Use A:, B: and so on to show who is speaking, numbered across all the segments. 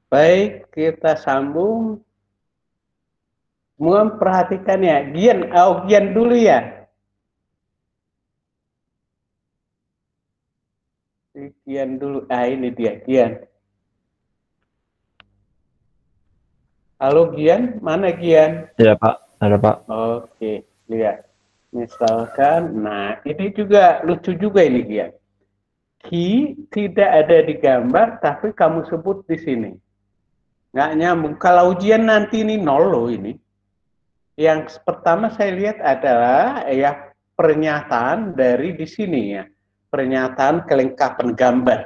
A: Baik, kita sambung. Semua perhatikan ya. Gian, Gian dulu ya. Gian dulu. Ah, ini dia, Gian. Halo Gian, mana Gian?
B: Iya Pak, ada Pak.
A: Oke, lihat. Misalkan, nah ini juga lucu juga ini Gian. Ki tidak ada di gambar, tapi kamu sebut di sini. Nggak nyambung. Kalau ujian nanti ini nol loh ini. Yang pertama saya lihat adalah ya pernyataan dari di sini ya. Pernyataan kelengkapan gambar.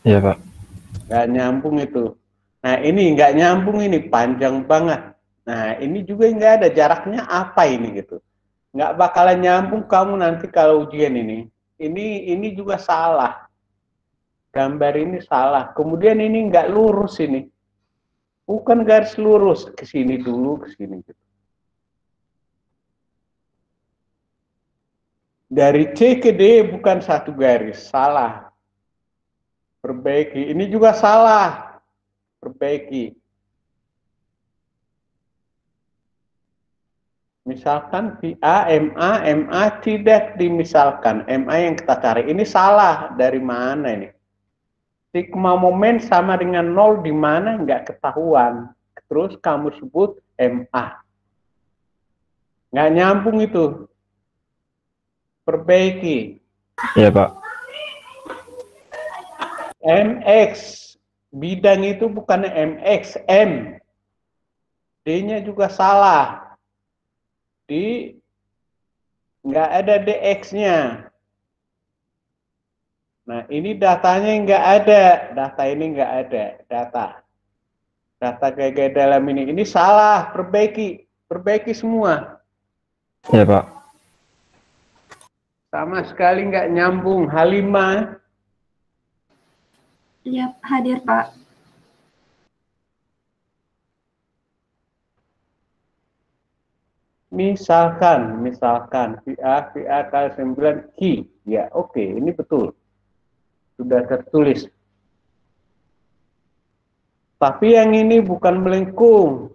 B: Iya Pak.
A: Nggak nyambung itu. Nah ini nggak nyambung ini panjang banget. Nah ini juga nggak ada jaraknya apa ini gitu. Nggak bakalan nyambung kamu nanti kalau ujian ini. Ini juga salah. Gambar ini salah. Kemudian ini nggak lurus ini. Bukan garis lurus ke sini dulu ke sini gitu. Dari C ke D bukan satu garis, salah. Perbaiki. Ini juga salah. Perbaiki. Misalkan MA tidak dimisalkan. MA yang kita cari. Ini salah. Dari mana ini? Sigma momen sama dengan 0 di mana nggak ketahuan. Terus kamu sebut MA. Nggak nyambung itu. Perbaiki.
B: Iya Pak.
A: MX. Bidang itu bukan MX. M. D-nya juga salah. Di nggak ada DX-nya. Nah, ini datanya nggak ada. Data ini nggak ada. Data kayak dalam ini. Ini salah. Perbaiki. Perbaiki semua.
B: Iya Pak.
A: Sama sekali nggak nyambung. Halimah.
C: Iya, hadir Pak.
A: Misalkan VA kali 9 Ki. Ya, oke, ini betul. Sudah tertulis. Tapi yang ini bukan melengkung.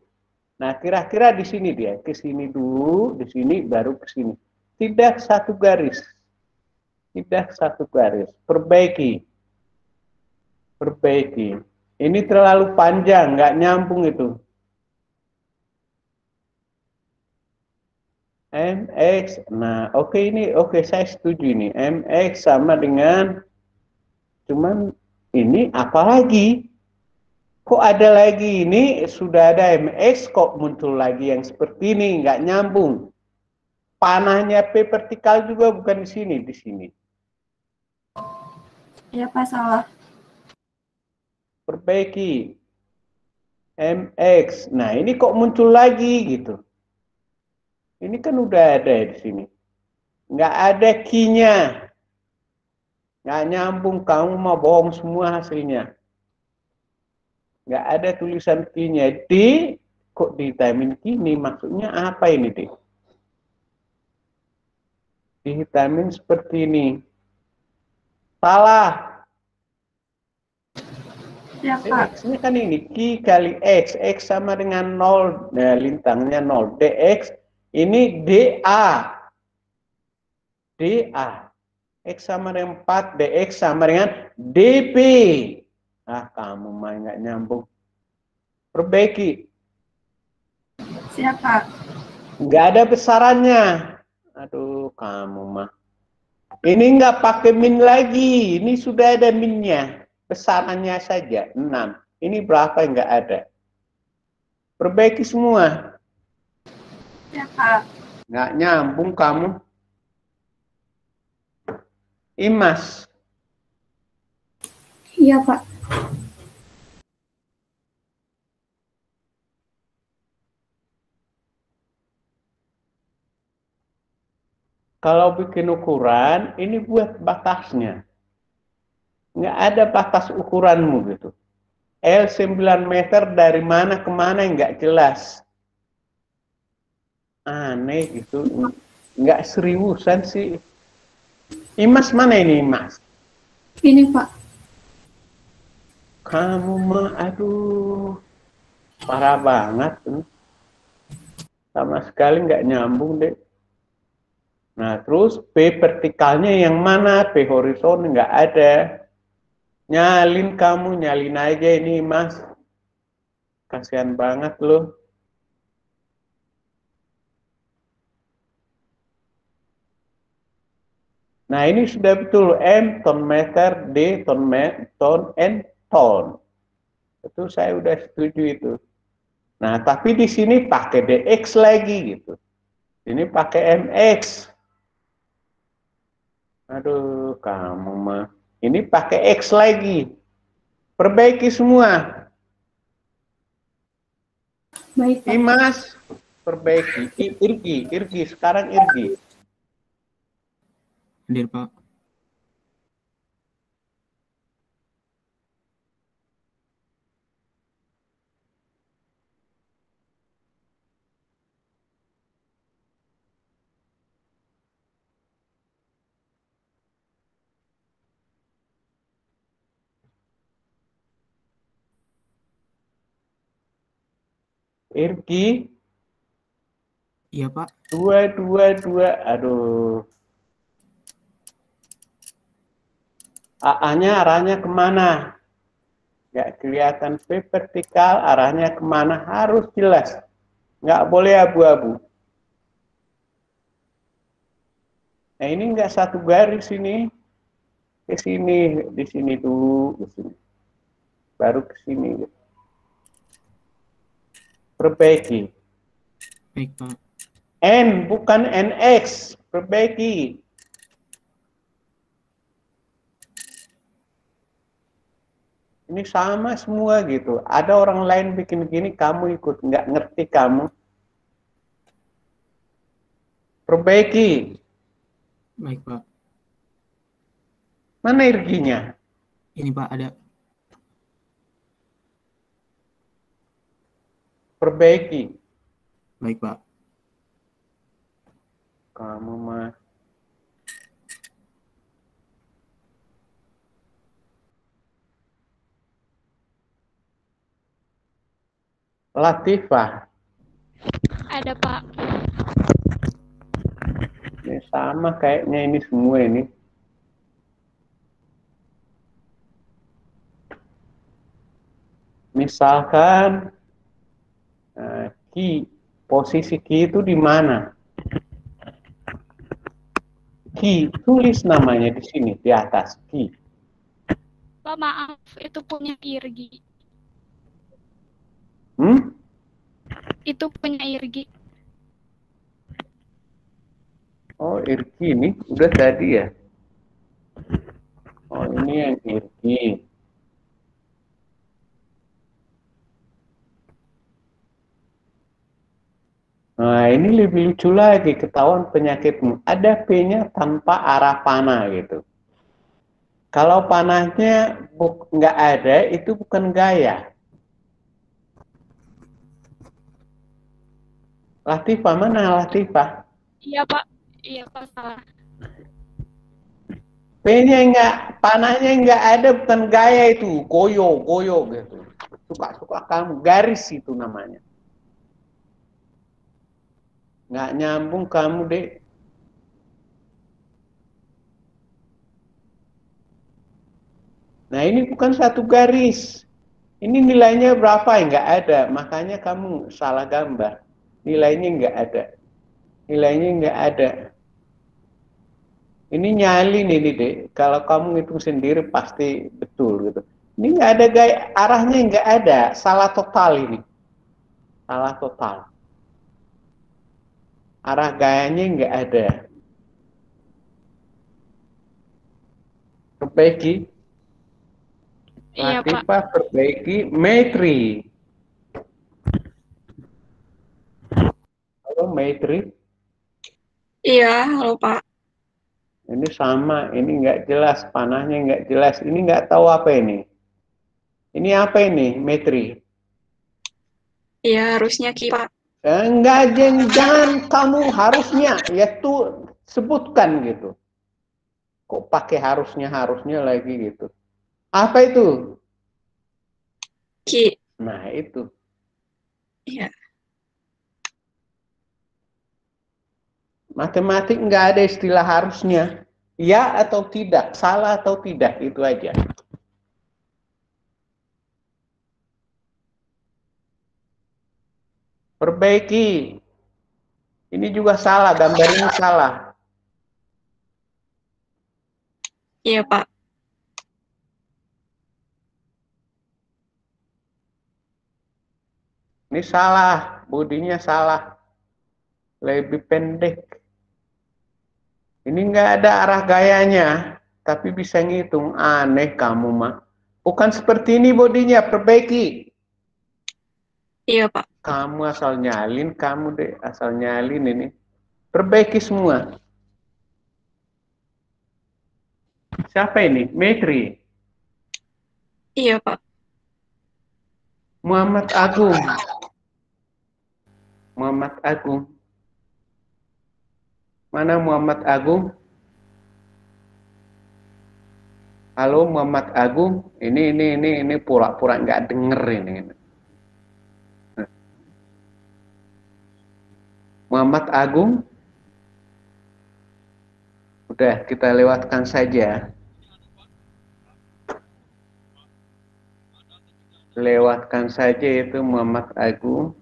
A: Nah, kira-kira di sini dia. Ke sini dulu, di sini baru ke sini. Tidak satu garis. Tidak satu garis. Perbaiki. Perbaiki. Ini terlalu panjang, nggak nyambung itu. MX. Nah, oke ini, oke saya setuju ini. MX sama dengan, cuman ini apalagi? Kok ada lagi ini? Sudah ada MX, kok muncul lagi yang seperti ini? Nggak nyambung. Panahnya P vertikal juga bukan di sini, di sini.
C: Iya Pak, salah.
A: Perbaiki. MX. Nah, ini kok muncul lagi gitu. Ini kan udah ada di sini. Nggak ada key-nya. Nggak nyambung, kamu mau bohong semua hasilnya. Nggak ada tulisan key-nya. D, kok dihitamin kini? Maksudnya apa ini, D? Dihitamin seperti ini. Salah.
C: Iya Pak.
A: X-nya kan ini, Q kali X. X sama dengan 0, nah, lintangnya 0. DX, ini DA. DA. X sama dengan 4, DX sama dengan DP. Ah, kamu mah nggak nyambung. Perbaiki.
C: Siap Pak.
A: Nggak ada besarannya. Aduh, kamu mah. Ini nggak pakai min lagi. Ini sudah ada minnya. Besarannya saja, 6. Ini berapa nggak ada. Perbaiki semua.
C: Siap Pak.
A: Nggak nyambung kamu. Imas.
C: Iya Pak.
A: Kalau bikin ukuran, ini buat batasnya. Nggak ada batas ukuranmu gitu. L 9 meter dari mana ke mana nggak jelas. aneh gitu, nggak seriusan sih. Imas mana ini Imas?
C: Ini Pak.
A: Kamu mah, aduh, parah banget, sama sekali nggak nyambung deh. Nah terus P vertikalnya yang mana? P horizon nggak ada. Nyalin kamu, nyalin aja ini Mas. Kasihan banget loh. Nah ini sudah betul, M ton meter, D ton N ton. Itu saya udah setuju itu. Nah tapi di sini pakai DX lagi gitu. Ini pakai MX. Aduh kamu mah. Ini pakai X lagi. Perbaiki semua.
C: Baik Pak.
A: Imas, perbaiki. Irgi, sekarang Irgi.
D: Hadir, Pak.
A: Irgi.
D: Iya, Pak.
A: Dua. Aduh. AA-nya arahnya kemana? Nggak kelihatan. P vertikal arahnya kemana? Harus jelas. Nggak boleh abu-abu. Nah ini nggak satu garis ini. Ke sini, di sini dulu, ke sini. Baru ke sini. Perbaiki.
D: Baik, Pak.
A: N bukan NX. Perbaiki. Ini sama semua gitu. Ada orang lain bikin gini, kamu ikut. Nggak ngerti kamu. Perbaiki.
D: Baik, Pak.
A: Mana irginya?
D: Ini, Pak, ada.
A: Perbaiki.
D: Baik, Pak.
A: Kamu mah. Latifah.
E: Ada Pak.
A: Ini sama kayaknya ini semua ini. Misalkan Ki, posisi Ki itu di mana? Ki, tulis namanya di sini, di atas Ki.
E: Pak maaf, itu punya Irgi. Itu punya Irgi.
A: Oh, Irgi ini udah tadi ya. Oh, ini yang Irgi. Nah, ini lebih lucu lagi, ketahuan penyakitmu. Ada P-nya tanpa arah panah gitu. Kalau panahnya nggak ada, itu bukan gaya. Latifah, mana Latifah?
E: Iya Pak. Iya Pak, salah.
A: P-nya nggak, panahnya nggak ada, bukan gaya itu. Goyo gitu. Suka-suka kamu, garis itu namanya. Nggak nyambung kamu, Dek. Nah, ini bukan satu garis. Ini nilainya berapa? Nggak ada. Makanya kamu salah gambar. Nilainya nggak ada. Nilainya nggak ada. Ini nyalin ini, Dek. Kalau kamu hitung sendiri pasti betul gitu. Ini nggak ada gaya, arahnya nggak ada. Salah total ini. Salah total. Arah gayanya nggak ada. Perbaiki.
E: Iya Pak.
A: Latifah, perbaiki. Maitri. Halo Maitri.
C: Iya, halo Pak.
A: Ini sama, ini nggak jelas, panahnya nggak jelas. Ini nggak tahu apa ini. Ini apa ini, Maitri?
C: Iya, harusnya Ki Pak.
A: Enggak, jangan kamu harusnya, ya tuh sebutkan gitu. Kok pakai harusnya lagi gitu. Apa itu?
C: Ki.
A: Nah itu.
C: Iya.
A: Matematik nggak ada istilah harusnya. Ya atau tidak, salah atau tidak, itu aja. Perbaiki. Ini juga salah, gambar ini salah.
C: Iya, Pak.
A: Ini salah, bodinya salah. Lebih pendek. Ini nggak ada arah gayanya, tapi bisa ngitung. Aneh kamu mah. Bukan seperti ini bodinya, perbaiki.
C: Iya, Pak.
A: Kamu asal nyalin, kamu deh asal nyalin ini. Perbaiki semua. Siapa ini? Metri.
C: Iya, Pak.
A: Muhammad Agung. Muhammad Agung. Mana Muhammad Agung? Halo Muhammad Agung. Ini pura-pura nggak denger ini. Muhammad Agung. Udah kita lewatkan saja. Lewatkan saja itu Muhammad Agung.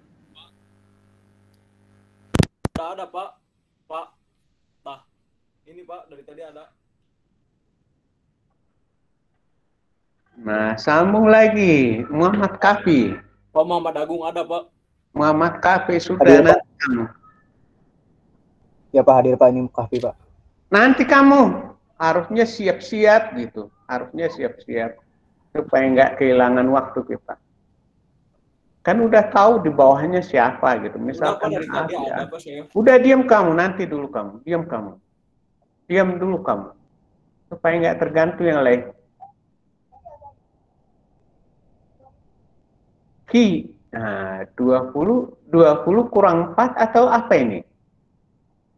F: Ada Pak. Pak. Nah, ini Pak dari tadi ada.
A: Nah, sambung lagi. Muhammad Kafi.
F: Pak Muhammad Agung ada Pak.
A: Muhammad Kafi sudah
G: Hadir, Pak.
A: nanti kamu.
G: Ya Pak, hadir Pak, ini Kahfi Pak.
A: Nanti kamu harusnya siap-siap gitu. Harusnya siap-siap supaya nggak kehilangan waktu kita. Kan udah tahu di bawahnya siapa gitu. Misalkan
F: dari tadi
A: Kafi,
F: ada Pak saya.
A: udah diam kamu, nanti dulu kamu. Diam kamu. Diam dulu kamu. Supaya nggak tergantung yang lain. Ki. Nah, 20 kurang 4 atau apa ini?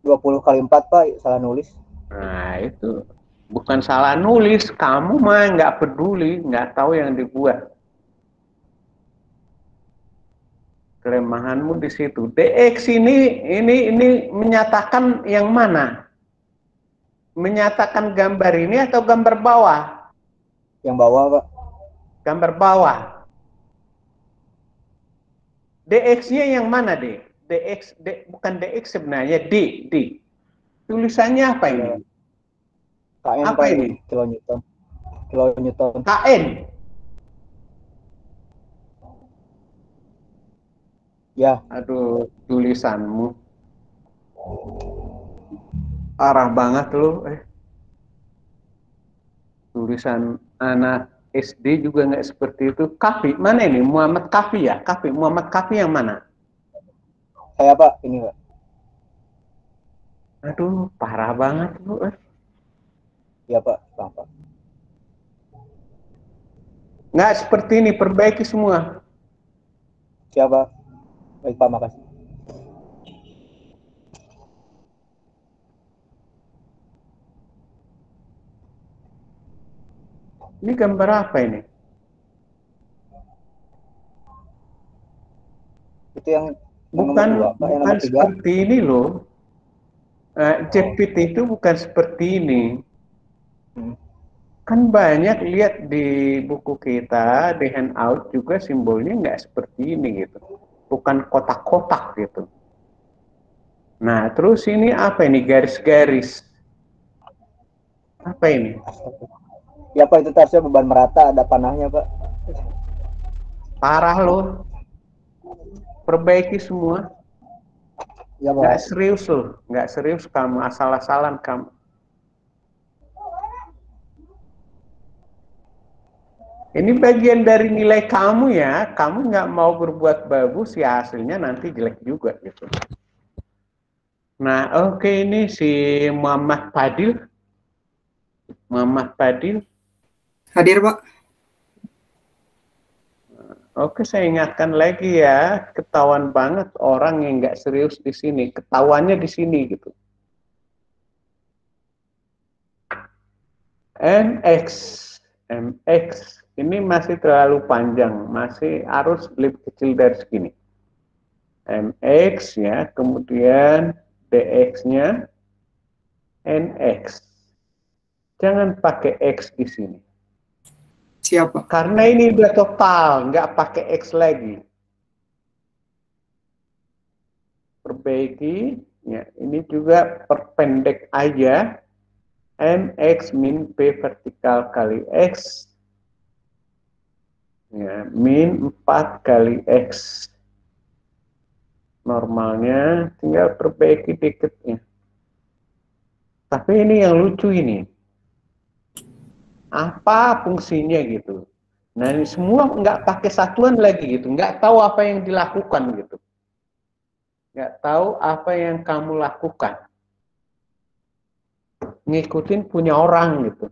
G: 20 kali 4 Pak, salah nulis.
A: Nah, itu bukan salah nulis. Kamu mah nggak peduli, nggak tahu yang dibuat. Kelemahanmu di situ. DX ini menyatakan yang mana? Menyatakan gambar ini atau gambar bawah?
G: Yang bawah Pak.
A: Gambar bawah. DX-nya yang mana, D? Bukan DX sebenarnya, D. Tulisannya apa ini?
G: KN
A: Apa
G: Pak,
A: ini?
G: kilonewton. Kilonewton.
A: KN.
G: Ya,
A: Aduh, tulisanmu. Parah banget lu. Tulisan anak SD juga nggak seperti itu. Kafi, mana ini? Muhammad Kafi ya? Kafi, Muhammad Kafi yang mana?
G: saya Pak, ini Pak.
A: Aduh, parah banget lu.
G: Ya Pak, Pak.
A: Nggak seperti ini, perbaiki semua.
G: Siapa? Baik Pak, makasih.
A: Ini gambar apa ini?
G: Itu yang
A: Bukan,
G: nomor 2, Pak, yang
A: bukan
G: nomor 3.
A: seperti ini loh. Jepit itu bukan seperti ini. Kan banyak lihat di buku kita, di handout juga simbolnya nggak seperti ini gitu. Bukan kotak-kotak gitu. Nah, terus ini apa ini? Garis-garis. Apa ini?
G: Ya Pak, itu harusnya beban merata, ada panahnya Pak.
A: Parah loh. Perbaiki semua.
G: Ya Pak.
A: Nggak serius loh. Nggak serius kamu. Asal-asalan kamu. Ini bagian dari nilai kamu ya. Kamu nggak mau berbuat bagus, ya hasilnya nanti jelek juga gitu. Nah, oke, ini si Muhammad Fadil. Muhammad Fadil.
D: Hadir Pak.
A: Oke, saya ingatkan lagi ya, ketahuan banget orang yang nggak serius di sini, ketahuannya di sini gitu. MX, MX ini masih terlalu panjang, masih harus lebih kecil dari segini. MX ya, kemudian DX-nya NX. Jangan pakai X di sini.
D: Siapa?
A: Karena ini udah total, nggak pakai X lagi. Perbaiki, ya ini juga perpendek aja. MX min P vertikal kali X. Ya, min 4 kali X. Normalnya tinggal perbaiki dikit ya. Tapi ini yang lucu ini. Apa fungsinya gitu? Nah ini semua nggak pakai satuan lagi gitu, nggak tahu apa yang dilakukan gitu, nggak tahu apa yang kamu lakukan, ngikutin punya orang gitu.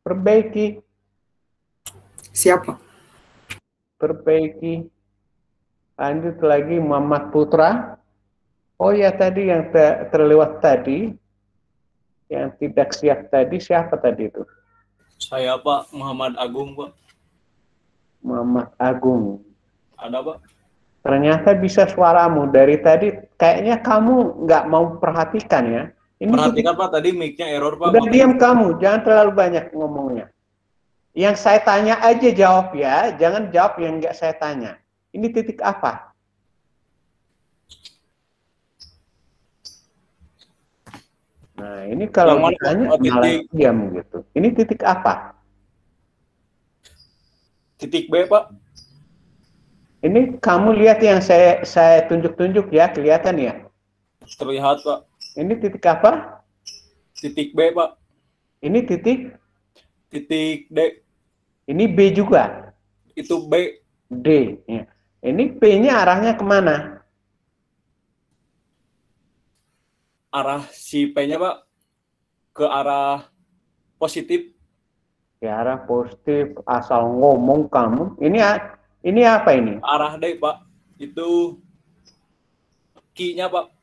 A: Perbaiki,
D: Siapa?
A: perbaiki, lanjut lagi Muhammad Putra. Oh ya tadi yang terlewat tadi, yang tidak siap tadi siapa tadi itu?
F: Saya Pak Muhammad Agung Pak.
A: Muhammad Agung.
F: Ada Pak?
A: Ternyata bisa suaramu dari tadi. Kayaknya kamu nggak mau perhatikan ya. Ini
F: Perhatikan Pak, tadi mic-nya error Pak.
A: udah diam kamu, jangan terlalu banyak ngomongnya. Yang saya tanya aja jawab ya, jangan jawab yang nggak saya tanya. Ini titik apa? Nah ini kalau
F: Yang mana,
A: ditanya
F: Pak?
A: malah
F: Titik.
A: diam gitu. Ini titik apa?
F: Titik B Pak.
A: Ini kamu lihat yang saya tunjuk-tunjuk ya, kelihatan ya?
F: Terlihat Pak.
A: Ini titik apa?
F: Titik B Pak.
A: Ini titik,
F: Titik D.
A: ini B juga.
F: Itu B.
A: D. Ya. Ini P-nya arahnya kemana?
F: Arah si P-nya Pak ke arah positif.
A: Ke arah positif, asal ngomong kamu. Ini apa ini?
F: Arah D Pak. Itu key-nya Pak.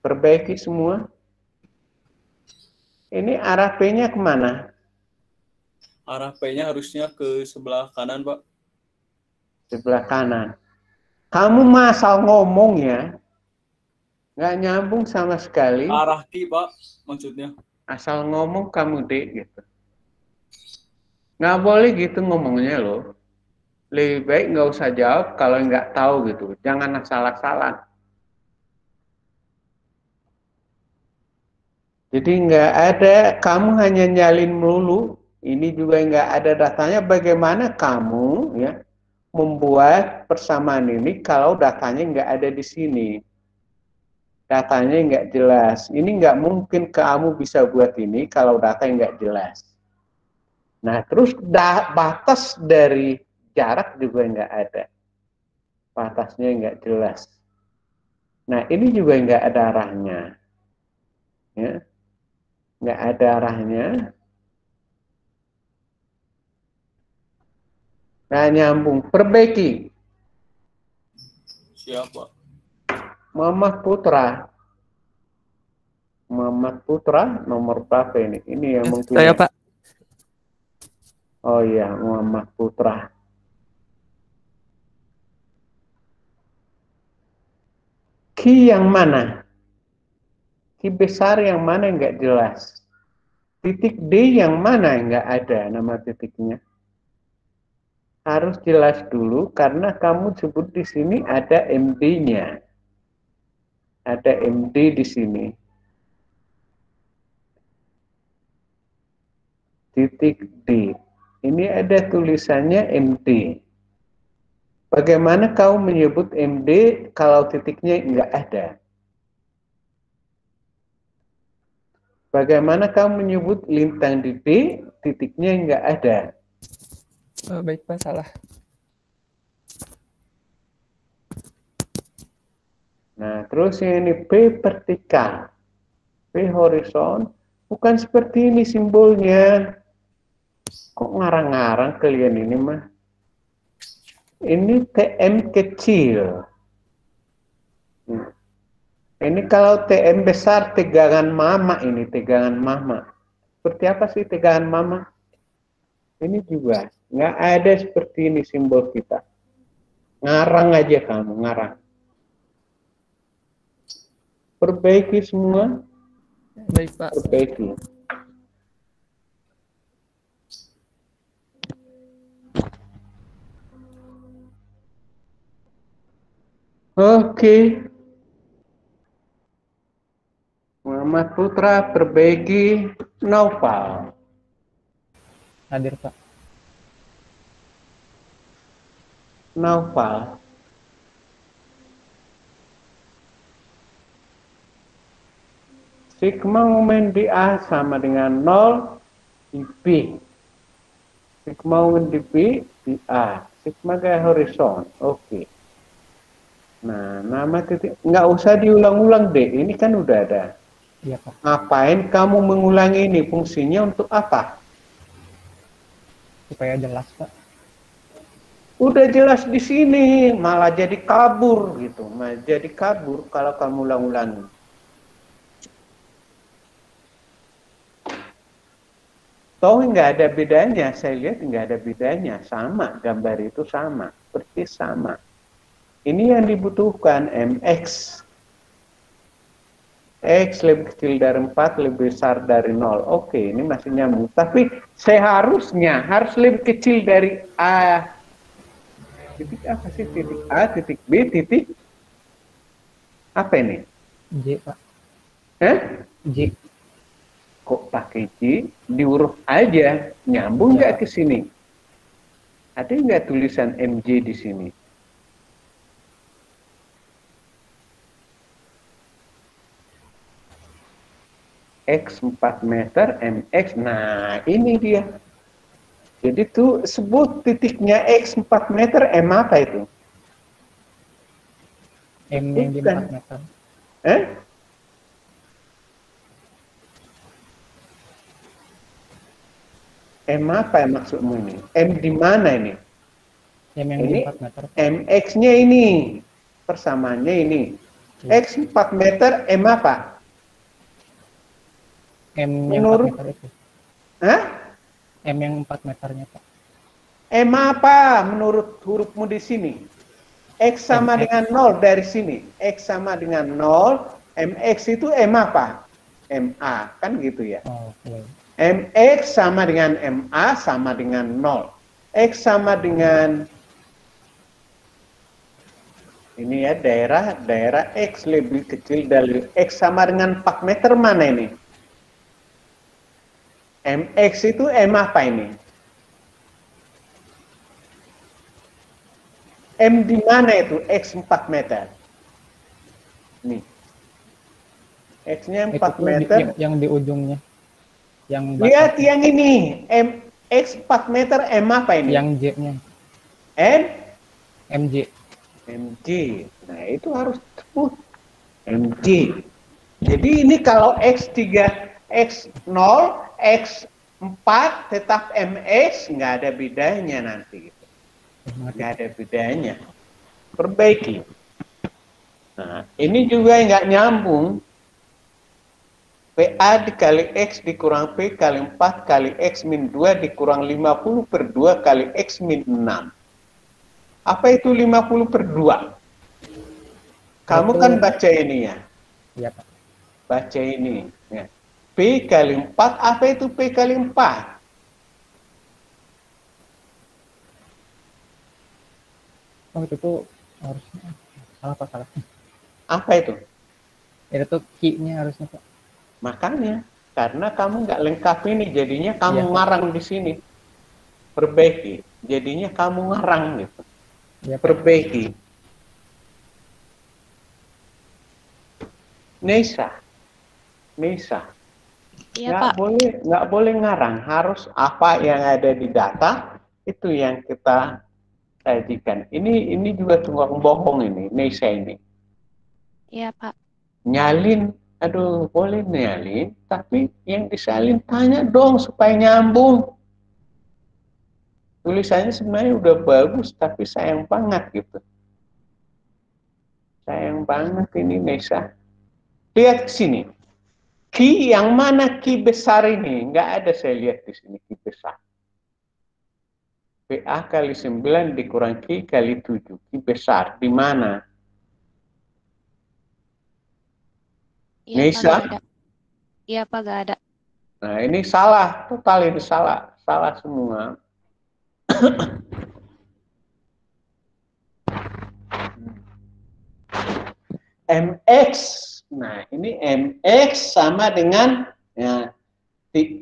A: Perbaiki semua. Ini arah P-nya kemana?
F: Arah P-nya harusnya ke sebelah kanan Pak.
A: Sebelah kanan. Kamu masal ngomong ya, nggak nyambung sama sekali.
F: Arah key Pak maksudnya.
A: Asal ngomong kamu dek gitu. Nggak boleh gitu ngomongnya loh. Lebih baik nggak usah jawab kalau nggak tahu gitu. Jangan asal-asalan. Jadi nggak ada, kamu hanya nyalin melulu. Ini juga nggak ada datanya. Bagaimana kamu ya membuat persamaan ini kalau datanya nggak ada di sini? Datanya nggak jelas. Ini nggak mungkin kamu bisa buat ini kalau datanya nggak jelas. Nah, terus batas dari jarak juga nggak ada. Batasnya nggak jelas. Nah, ini juga nggak ada arahnya. Ya. Nggak ada arahnya. Nggak nyambung. Perbaiki.
F: Siapa?
A: Muhammad Putra. Muhammad Putra nomor berapa ini? Ini yang mungkin.
H: Saya Pak.
A: Oh iya, Muhammad Putra. Ki yang mana? Ki besar yang mana nggak jelas. Titik D yang mana nggak ada nama titiknya. Harus jelas dulu karena kamu sebut di sini ada MD-nya. Ada MD di sini. Titik D. Ini ada tulisannya MD. Bagaimana kau menyebut MD kalau titiknya nggak ada? Bagaimana kamu menyebut lintang di D, titiknya nggak ada?
H: Oh, baik Pak, salah.
A: Nah, terus yang ini P vertikal, P horizon, bukan seperti ini simbolnya. Kok ngarang-ngarang kalian ini mah? Ini TM kecil. Ini kalau TM besar tegangan mama ini, tegangan mama. Seperti apa sih tegangan mama? Ini juga nggak ada seperti ini simbol kita. Ngarang aja kamu, ngarang. Perbaiki semua.
H: Baik, Pak.
A: Perbaiki. Oke. Muhammad Putra, perbaiki. Naufal.
H: Hadir, Pak.
A: Naufal. Sigma momen di A sama dengan 0 di B. Sigma momen di B di A. Sigma gaya horizon. Oke. Nah, nama titik. Nggak usah diulang-ulang deh. Ini kan udah ada.
H: Iya, Pak.
A: Ngapain kamu mengulangi ini? Fungsinya untuk apa?
H: Supaya jelas, Pak.
A: Udah jelas di sini. Malah jadi kabur gitu. Malah jadi kabur kalau kamu ulang-ulangi. Toh nggak ada bedanya, saya lihat nggak ada bedanya, sama, gambar itu sama, persis sama. Ini yang dibutuhkan, MX. X lebih kecil dari 4, lebih besar dari 0. Oke, ini masih nyambung. Tapi seharusnya harus lebih kecil dari A. Titik apa sih? Titik A, titik B, titik apa ini?
H: J, Pak.
A: J. Kok pakai J? Diurut aja, nyambung nggak ke sini? Ada nggak tulisan MJ di sini? X 4 meter, MX, nah ini dia. Jadi tuh sebut titiknya X 4 meter, M apa itu?
H: M yang di 4 meter.
A: M apa yang maksudmu ini? M di mana ini?
H: M yang
A: Ini
H: di 4 meter.
A: MX-nya ini, persamaannya ini.
H: Ya.
A: X 4 meter, M apa?
H: M yang
A: Menurut-
H: 4 meter itu.
A: Hah?
H: M yang 4 meternya, Pak.
A: M apa menurut hurufmu di sini? X sama
H: MX.
A: dengan 0 dari sini. X sama dengan 0, MX itu M apa? MA, kan gitu ya.
H: Oh, iya.
A: MX sama dengan MA sama dengan 0. X sama dengan ini ya, daerah X lebih kecil dari X sama dengan 4 meter mana ini? MX itu M apa ini? M di mana itu? X 4 meter. Nih. X-nya 4
H: Itu
A: meter.
H: yang di ujungnya. Yang
A: Lihat
H: batasnya.
A: yang ini. X 4 meter M apa ini?
H: Yang J-nya.
A: M?
H: MJ.
A: MJ. Nah, itu harus disebut MJ. Jadi ini kalau X3, X0, X4 tetap MX, nggak ada bedanya nanti. Nggak ada bedanya. Perbaiki. Nah, ini juga nggak nyambung. PA dikali X dikurang P kali 4 kali X min 2 dikurang 50 per 2 kali X min 6. Apa itu 50 per 2? Kamu kan baca ini ya?
H: Iya, Pak.
A: Baca ini. Ya. P kali 4, apa itu P kali 4?
H: Oh, itu tuh harusnya salah, Pak, salah.
A: Apa itu?
H: Itu tuh key-nya harusnya, Pak.
A: Makanya, karena kamu nggak lengkap ini, jadinya kamu
H: Iya.
A: ngarang di sini. Perbaiki. Jadinya kamu ngarang gitu.
H: Iya, Pak.
A: Perbaiki. Nesa.
C: Iya, Pak.
A: Nggak boleh ngarang. Harus apa yang ada di data itu yang kita sajikan. Ini juga tukang bohong ini, Nesa ini.
C: Iya, Pak.
A: Nyalin, aduh boleh nyalin, tapi yang disalin tanya dong supaya nyambung. Tulisannya sebenarnya udah bagus, tapi sayang banget gitu. Sayang banget ini Nesa. Lihat ke sini. Ki yang mana ki besar ini? Nggak ada saya lihat di sini ki besar. PA kali 9 dikurang ki kali 7. Ki besar. Di mana?
C: Iya, Pak,
A: Nesa?
C: nggak ada. Iya, Pak, nggak ada.
A: Nah, ini salah. Total ini salah. Salah semua. MX. Nah, ini MX sama dengan ya,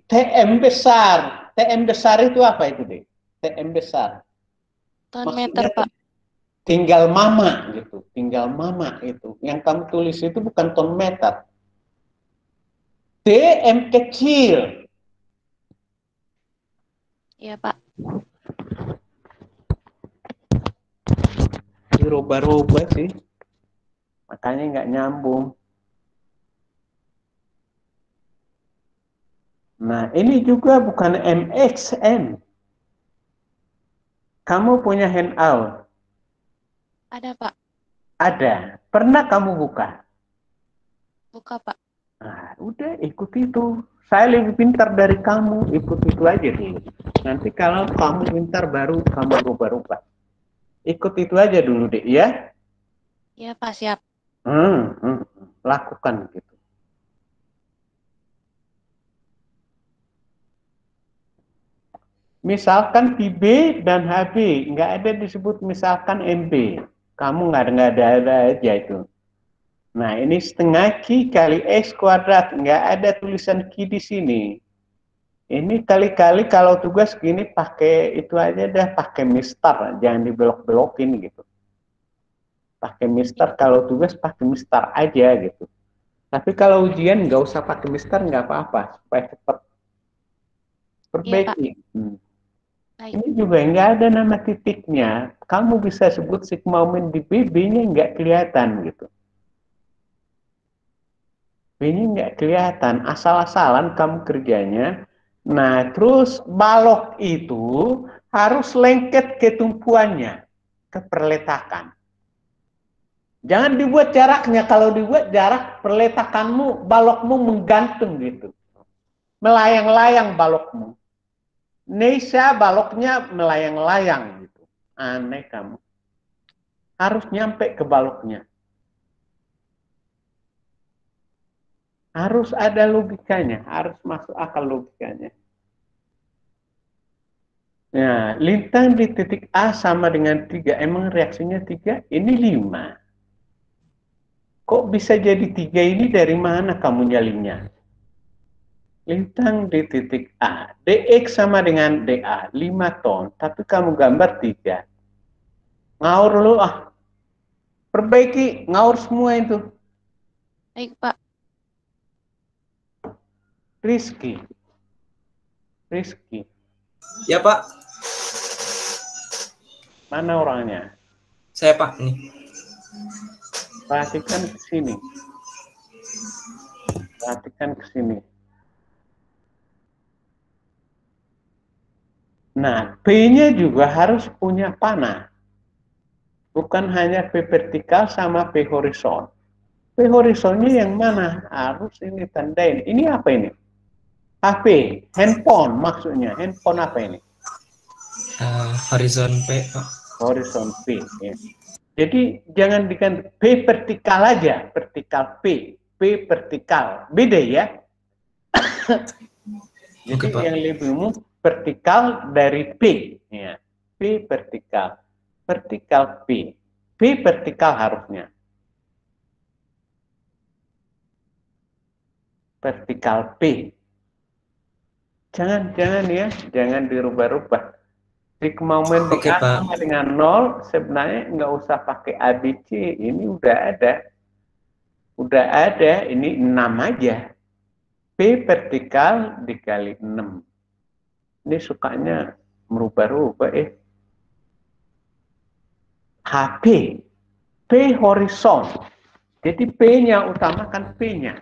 A: TM besar. TM besar itu apa itu, deh? TM besar.
C: Ton
A: Maksudnya
C: meter, Pak.
A: tinggal mama gitu. Tinggal mama itu. Yang kamu tulis itu bukan ton meter. TM kecil.
C: Iya, Pak.
A: Dirubah-rubah sih. Makanya nggak nyambung. Nah, ini juga bukan MXN. Kamu punya handout?
C: Ada, Pak.
A: Ada. Pernah kamu buka?
C: Buka, Pak.
A: Nah, udah ikut itu. Saya lebih pintar dari kamu, ikut itu aja dulu. Nanti kalau kamu pintar baru kamu rubah-rubah. Ikut itu aja dulu deh, ya.
C: Iya, Pak, siap.
A: Lakukan gitu. Misalkan PB dan HB, nggak ada disebut misalkan MB. Kamu nggak ada aja itu. Nah, ini setengah Q kali X kuadrat, nggak ada tulisan Q di sini. Ini kali-kali kalau tugas gini pakai itu aja dah, pakai mister, jangan dibelok-belokin gitu. Pakai mister, kalau tugas pakai mister aja gitu. Tapi kalau ujian nggak usah pakai mister, nggak apa-apa, supaya cepat. Perbaiki. Ini juga nggak ada nama titiknya. Kamu bisa sebut sigma min di B-nya nggak kelihatan gitu. B-nya nggak kelihatan, asal-asalan kamu kerjanya. Nah, terus balok itu harus lengket ke tumpuannya, ke perletakan. Jangan dibuat jaraknya. Kalau dibuat jarak, perletakanmu, balokmu menggantung gitu. Melayang-layang balokmu. Nesa baloknya melayang-layang gitu. Aneh kamu. Harus nyampe ke baloknya. Harus ada logikanya, harus masuk akal logikanya. Nah, lintang di titik A sama dengan 3. Emang reaksinya 3? Ini 5. Kok bisa jadi 3 ini dari mana kamu nyalinnya? Lintang di titik A. DX sama dengan DA. 5 ton. Tapi kamu gambar 3. Ngaur lu ah. Perbaiki, ngaur semua itu.
C: Baik, Pak.
A: Rizky.
I: Ya, Pak.
A: Mana orangnya?
I: Saya, Pak. Nih.
A: Perhatikan ke sini. Perhatikan ke sini. Nah, P-nya juga harus punya panah. Bukan hanya P vertikal sama P horizon. P horizonnya yang mana? Harus ini tandain. Ini apa ini? HP, handphone maksudnya. Handphone apa ini?
I: Horizon P, Pak.
A: Horizon P. Ya. Jadi jangan diganti P vertikal aja, vertikal P vertikal. Beda ya. Jadi
I: Oke, Pak.
A: yang lebih umum vertikal dari P. Ya. P vertikal. Vertikal P. P vertikal harusnya. Vertikal P. Jangan ya, jangan dirubah-rubah. Sigma min di A sama dengan 0, sebenarnya nggak usah pakai ABC, ini udah ada. Udah ada, ini 6 aja. P vertikal dikali 6. Ini sukanya merubah-rubah HP. P horizon. Jadi P-nya utamakan P-nya.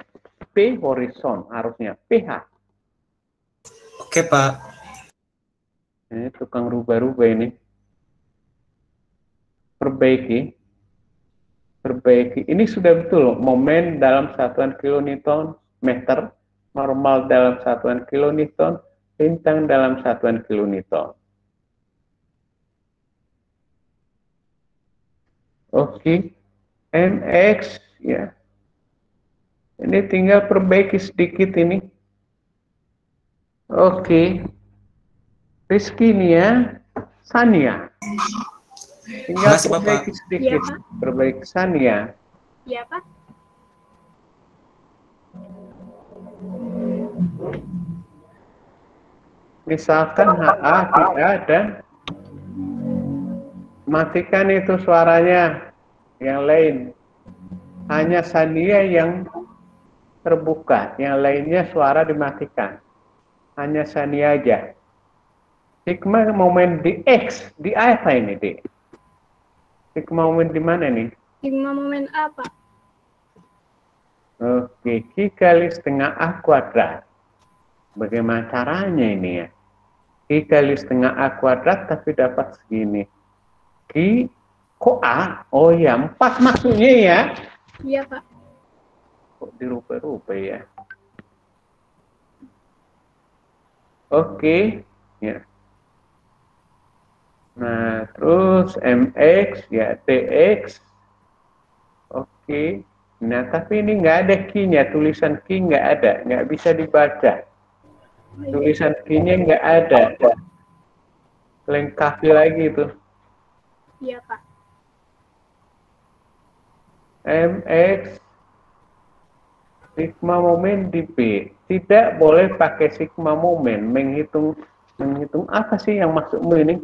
A: P horizon harusnya PH.
I: Oke, Pak.
A: Ini tukang rubah-rubah ini. Perbaiki. Ini sudah betul momen dalam satuan kilonewton meter, normal dalam satuan kilonewton, lintang dalam satuan kilonewton. Oke, mx ya. Ini tinggal perbaiki sedikit ini. Oke. Rizkinia, Sania. Tinggal
I: Makasih, Bapak.
A: perbaiki sedikit.
E: Iya, Pak.
A: Perbaiki Sania.
E: Iya, Pak.
A: Misalkan HA tidak ada, matikan itu suaranya. Yang lain. Hanya Sania yang terbuka, yang lainnya suara dimatikan. Hanya Sania aja. Sigma momen di X, di apa ini, Dik? Sigma momen di mana nih?
E: Sigma momen A, Pak.
A: Oke, Q kali setengah A kuadrat. Bagaimana caranya ini ya? Q kali setengah A kuadrat tapi dapat segini. Q, kok A? Oh ya, 4 maksudnya ya?
E: Iya, Pak.
A: Kok dirubah-rubah ya? Oke, ya. Nah, terus MX, ya TX. Oke. Nah, tapi ini nggak ada Q-nya, tulisan Q nggak ada, nggak bisa dibaca. Tulisan Q-nya nggak ada. Lengkapi lagi itu.
E: Iya, Pak.
A: MX sigma momen di P. Tidak boleh pakai sigma momen. Menghitung apa sih yang maksudmu ini?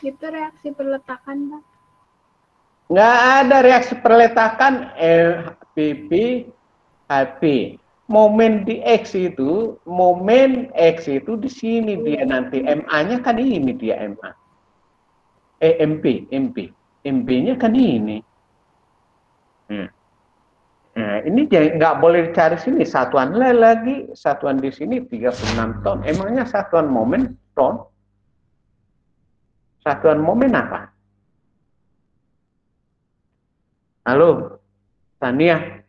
E: Itu reaksi perletakan, Pak.
A: Nggak ada reaksi perletakan PP, HP. Momen di X itu, momen X itu di sini dia nanti. MA-nya kan ini dia MA. MP. MP-nya kan ini. Nah, ini nggak boleh dicari sini. Satuan lagi, satuan di sini 36 ton. Emangnya satuan momen ton? Satuan momen apa? Halo, Sania.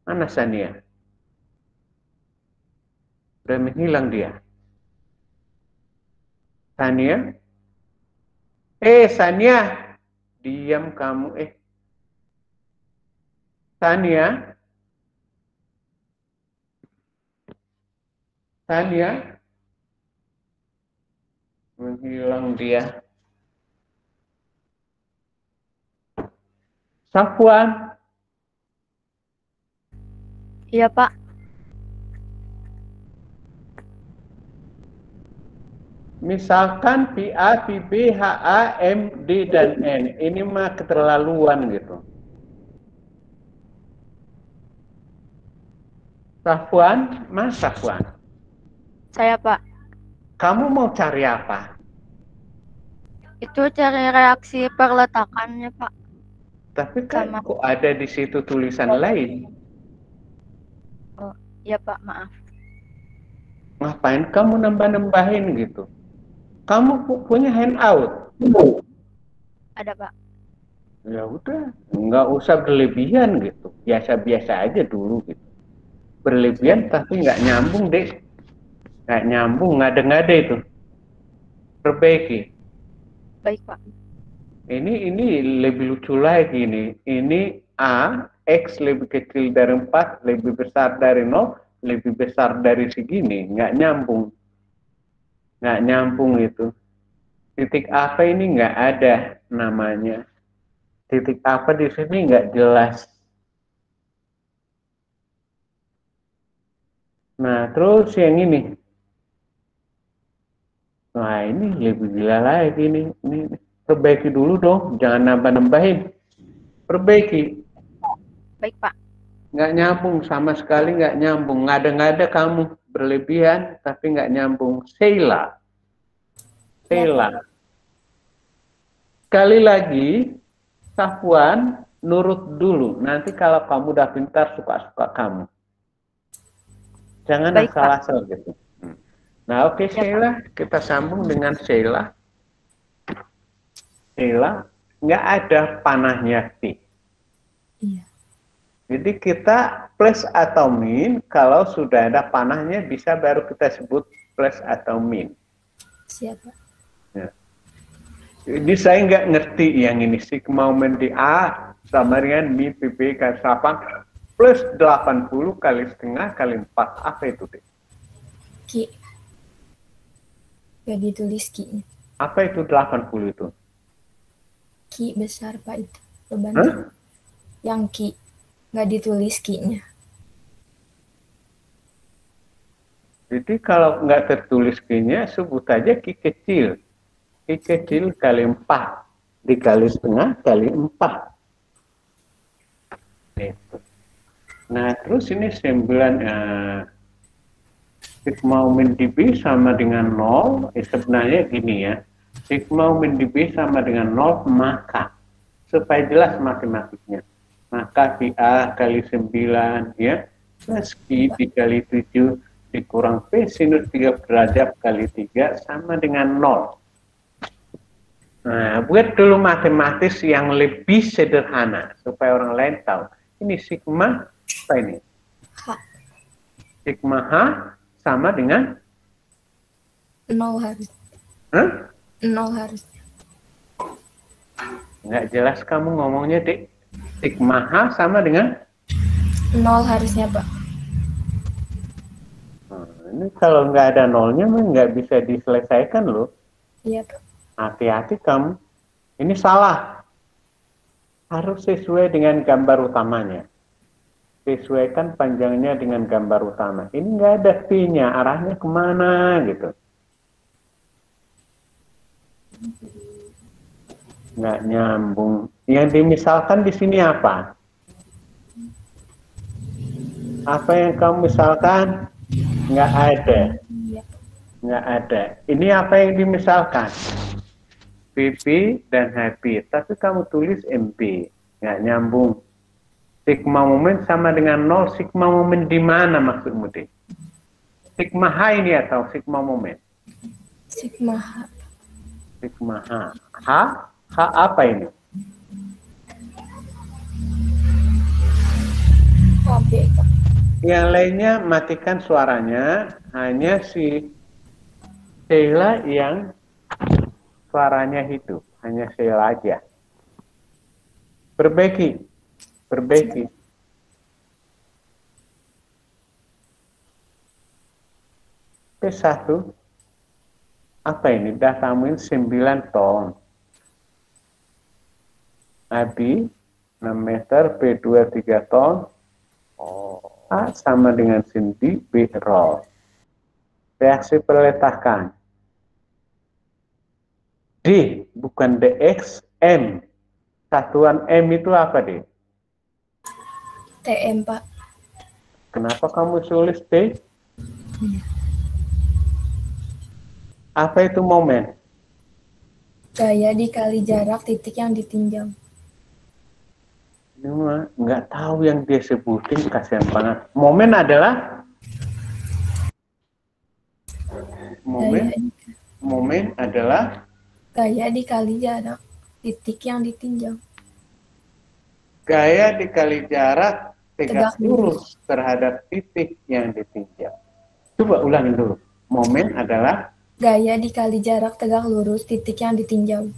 A: Mana Sania? Udah menghilang dia. Sania? Sania. Diam kamu. Sania? Sania? Menghilang dia. Safwan?
C: Iya, Pak.
A: Misalkan PA, PB, HA, M, D, dan N. Ini mah keterlaluan gitu. Safwan, Mas Safwan.
C: Saya, Pak.
A: Kamu mau cari apa?
C: Itu cari reaksi perletakannya, Pak.
A: Tapi kan
C: Sama.
A: kok ada di situ tulisan lain.
C: Oh, iya, Pak. Maaf.
A: Ngapain kamu nambah-nambahin gitu? Kamu punya handout?
C: Ada, Pak.
A: Ya udah, nggak usah berlebihan gitu. Biasa-biasa aja dulu gitu. Berlebihan tapi nggak nyambung, Dek. Nggak nyambung, ngada-ngada itu. Perbaiki.
C: Baik, Pak.
A: Ini lebih lucu lagi nih. Ini A, X lebih kecil dari 4, lebih besar dari 0, lebih besar dari segini. Nggak nyambung. Nggak nyambung itu. Titik apa ini nggak ada namanya. Titik apa di sini nggak jelas. Nah, terus yang ini. Nah, ini lebih gila lagi ini. Perbaiki dulu dong, jangan nambah-nambahin. Perbaiki.
C: Baik, Pak.
A: Nggak nyambung, sama sekali nggak nyambung. Ngada-ngada kamu berlebihan, tapi nggak nyambung. Sheila. Sekali lagi, Safwan, nurut dulu. Nanti kalau kamu udah pintar, suka-suka kamu. Jangan
C: Baik,
A: asal-asal gitu. Nah, oke Sheila, kita sambung dengan Sheila. Sheila, nggak ada panahnya T.
J: Iya.
A: Jadi kita plus atau min, kalau sudah ada panahnya bisa baru kita sebut plus atau min.
J: Siapa?
A: Ya. Jadi saya nggak ngerti yang ini sigma momen di A sama dengan mi pp kali 8 plus 80 kali setengah kali 4. Apa itu deh?
J: Ki. Gak ditulis Ki-nya.
A: Apa itu 80 itu?
J: Ki besar Pak itu. Bebannya. Yang Ki. Gak ditulis Ki-nya.
A: Jadi kalau nggak tertulis Ki-nya, sebut aja Ki kecil. Ki kecil kali 4. Dikali setengah kali 4. Itu. Nah, terus ini 9 sigma min dB sama dengan 0. Sebenarnya gini ya. Sigma min dB sama dengan 0, maka supaya jelas matematiknya. Maka Pi A kali 9 ya, plus Q dikali 7 dikurang P sinus 3 derajat kali 3 sama dengan 0. Nah, buat dulu matematis yang lebih sederhana supaya orang lain tahu. Ini sigma apa ini?
J: H.
A: Sigma H sama dengan
J: 0 harus.
A: Hah?
J: 0 harusnya.
A: Nggak jelas kamu ngomongnya, Dik. Sigma H sama dengan
J: 0 harusnya, Pak.
A: Ini kalau nggak ada nolnya nggak bisa diselesaikan loh.
J: Iya, Pak.
A: Hati-hati kamu. Ini salah. Harus sesuai dengan gambar utamanya. Sesuaikan panjangnya dengan gambar utama. Ini nggak ada P-nya, arahnya kemana gitu. Nggak nyambung. Yang dimisalkan di sini apa? Apa yang kamu misalkan? Nggak ada. Nggak ada. Ini apa yang dimisalkan? PP dan HP. Tapi kamu tulis MP. Nggak nyambung. Sigma momen sama dengan 0. Sigma momen di mana maksudmu, Dek? Sigma H ini atau sigma momen?
J: Sigma H.
A: Sigma H. H apa ini?
J: HB, Pak.
A: Yang lainnya matikan suaranya. Hanya si Sheila yang suaranya hidup. Hanya Sheila aja. Perbaiki. P1 apa ini? Datamu 9 ton. AB 6 meter, P2 3 ton. A sama dengan Cindy, B roll. Reaksi peletakan. D bukan DX, M. Satuan M itu apa, D?
J: TM, Pak.
A: Kenapa kamu tulis D? Apa itu momen?
J: Gaya dikali jarak titik yang ditinjau.
A: Ini mah nggak tahu yang dia sebutin, kasihan banget. Momen adalah momen adalah
J: gaya dikali jarak titik yang ditinjau.
A: Gaya dikali jarak tegak lurus terhadap titik yang ditinjau. Coba ulangin dulu. Momen adalah
J: gaya dikali jarak tegak lurus titik yang ditinjau.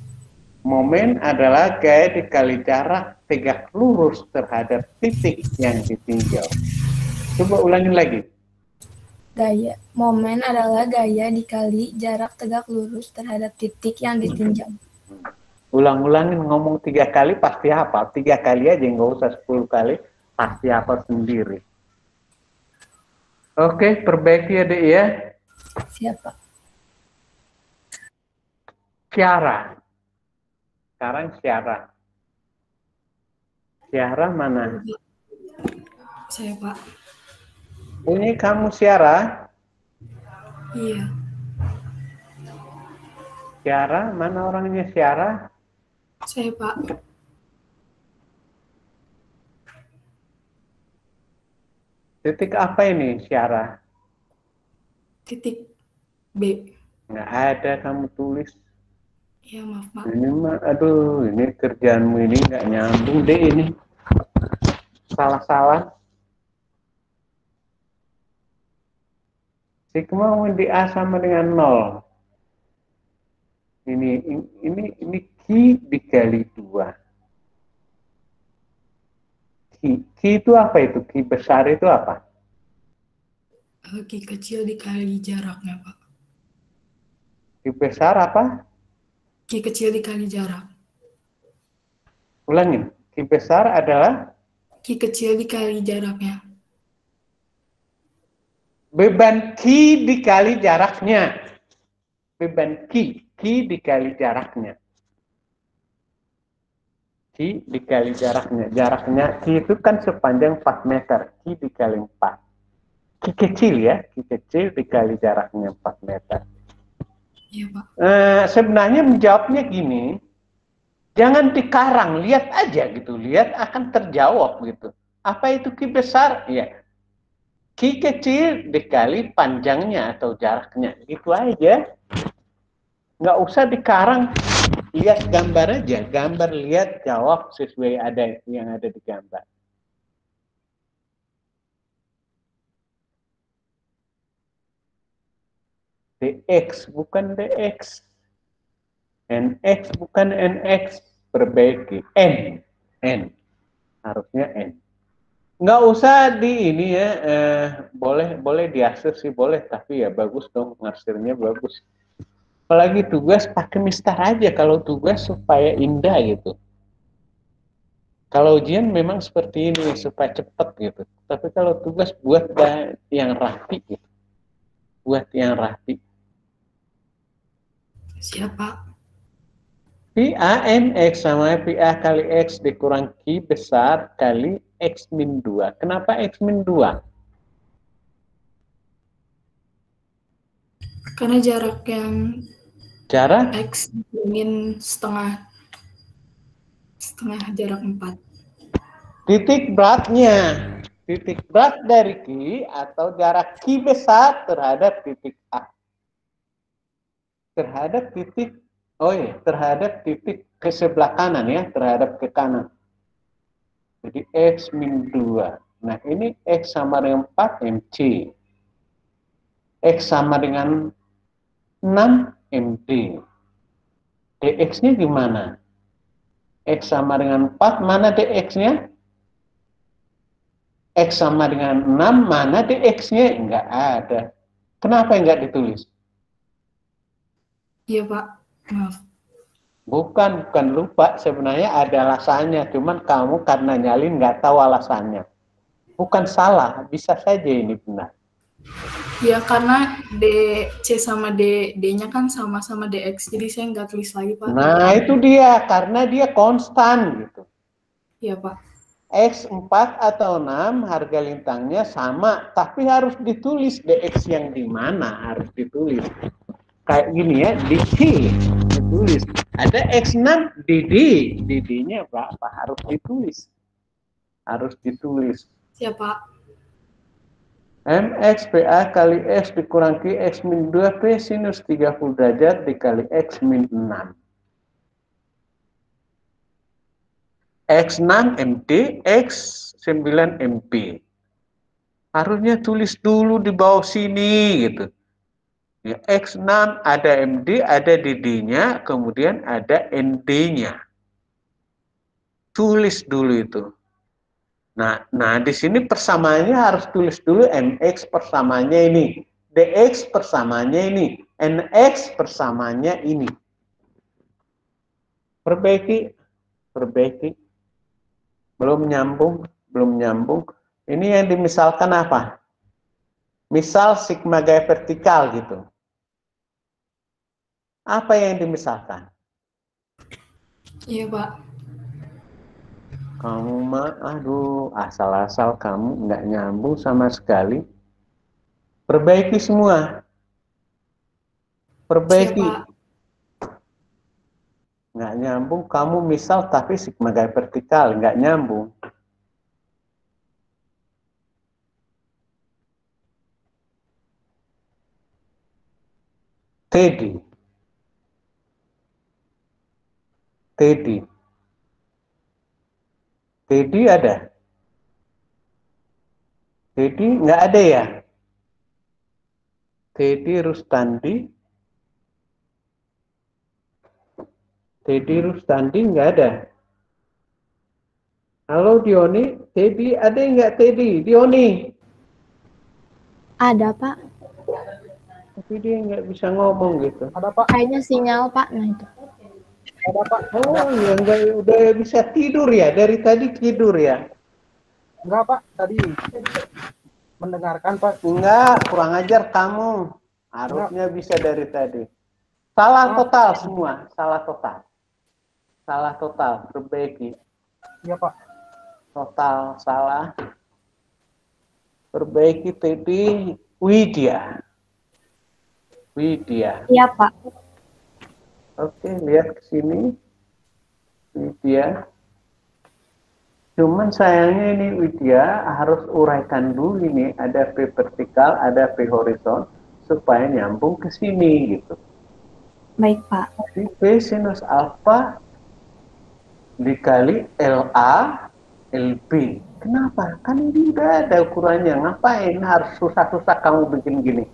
A: Momen adalah gaya dikali jarak tegak lurus terhadap titik yang ditinjau. Coba ulangin lagi.
J: Momen adalah gaya dikali jarak tegak lurus terhadap titik yang ditinjau.
A: Ulang-ulangin, ngomong 3 kali pasti hafal. 3 kali aja, nggak usah 10 kali, pasti hafal sendiri. Oke, perbaiki ya, Dek ya.
J: Siapa?
A: Syara. Sekarang Syara. Syara mana?
D: Saya, Pak.
A: Ini kamu Syara?
D: Iya.
A: Syara, mana orangnya Syara?
D: Saya, Pak.
A: Titik apa ini Syara?
D: Titik B.
A: Nggak ada kamu tulis.
D: Ya, maaf, Pak.
A: Ini mah, aduh, ini kerjaanmu ini nggak nyambung deh ini. Salah-salah. Sigma di A sama dengan 0. Ini Q dikali 2. Q itu apa itu? Q besar itu apa?
D: Q kecil dikali jaraknya, Pak.
A: Q besar apa?
D: Q kecil dikali jarak.
A: Ulangin. Q besar adalah?
D: Q kecil dikali jaraknya.
A: Beban Q dikali jaraknya. Beban Q dikali jaraknya. Q dikali jaraknya. Jaraknya Q itu kan sepanjang 4 meter. Q dikali 4. Q kecil ya. Q kecil dikali jaraknya 4 meter.
D: Iya, Pak.
A: Sebenarnya menjawabnya gini. Jangan dikarang. Lihat aja gitu. Lihat akan terjawab gitu. Apa itu Q besar? Ya. Q kecil dikali panjangnya atau jaraknya. Itu aja. Nggak usah dikarang. Lihat gambar aja. Gambar, lihat, jawab sesuai ada yang ada di gambar. DX bukan DX. NX bukan NX. Perbaiki. N. Harusnya N. Nggak usah di ini ya. Boleh diarsir sih boleh. Tapi ya bagus dong. Ngarsirnya bagus. Apalagi tugas pakai mistar aja. Kalau tugas supaya indah gitu. Kalau ujian memang seperti ini supaya cepat gitu. Tapi kalau tugas buat yang rapi gitu. Buat yang rapi.
D: Siapa?
A: Pi A N X sama Pi A kali X dikurang Q besar kali X min 2. Kenapa X min 2?
D: Karena jarak yang
A: Jarak
D: X min setengah jarak 4.
A: titik beratnya. Titik berat dari Q atau jarak Q besar terhadap titik A. Terhadap titik terhadap titik ke sebelah kanan ya, terhadap ke kanan. Jadi X min 2. Nah, ini X sama dengan 4 MC. X sama dengan 6 MD. DX-nya gimana? X sama dengan 4, mana DX-nya? X sama dengan 6, mana DX-nya? Enggak ada. Kenapa enggak ditulis?
D: Iya, Pak. Maaf.
A: Bukan lupa, sebenarnya ada alasannya, cuman kamu karena nyalin nggak tahu alasannya. Bukan salah, bisa saja ini benar.
D: Ya, karena DC sama D-nya kan sama-sama DX, jadi saya nggak tulis lagi, Pak.
A: Nah, itu dia, karena dia konstan gitu.
D: Iya, Pak.
A: X 4 atau 6, harga lintangnya sama, tapi harus ditulis DX yang di mana, harus ditulis. Kayak gini ya, di Q ditulis. Ada X6 DD-nya berapa? Harus ditulis. Harus ditulis.
D: Siapa?
A: MX PA kali X dikurang Q X min 2 P sinus 30 derajat dikali X min 6. X6 MD, X9 MP. Harusnya tulis dulu di bawah sini gitu. Ya, X6 ada MD, ada DD-nya, kemudian ada ND-nya. Tulis dulu itu. Nah di sini persamaannya harus tulis dulu MX persamaannya ini, DX persamaannya ini, NX persamaannya ini. Perbaiki. Belum nyambung. Ini yang dimisalkan apa? Misal sigma gaya vertikal gitu. Apa yang dimisalkan?
D: Iya, Pak.
A: Kamu mah, aduh, asal-asal kamu nggak nyambung sama sekali. Perbaiki semua. Perbaiki.
D: Siapa?
A: Nggak nyambung, kamu misal tapi sigma gaya vertikal, nggak nyambung. Teddy. Teddy. Teddy ada? Teddy nggak ada ya? Teddy Rustandi. Teddy Rustandi nggak ada. Halo Dioni, Teddy ada nggak Teddy? Dioni.
J: Ada, Pak.
A: Tapi dia nggak bisa ngomong gitu.
H: Ada Pak.
J: Kayaknya sinyal, Pak. Nah, itu.
H: Ada Pak.
A: Oh, ya udah bisa tidur ya? Dari tadi tidur ya?
H: Enggak Pak, tadi mendengarkan Pak.
A: Enggak, kurang ajar kamu. Harusnya bisa dari tadi. Salah total semua, salah total. Salah total, perbaiki.
H: Iya Pak.
A: Total salah. Perbaiki Teddy Widya. Widya.
J: Iya, Pak.
A: Oke, lihat ke sini. Widya. Cuman sayangnya ini Widya harus uraikan dulu ini. Ada P vertikal, ada P horizon. Supaya nyambung ke sini gitu.
J: Baik, Pak.
A: Jadi P sinus alfa dikali LA LB. Kenapa? Kan ini udah ada ukurannya. Ngapain harus susah-susah kamu bikin gini?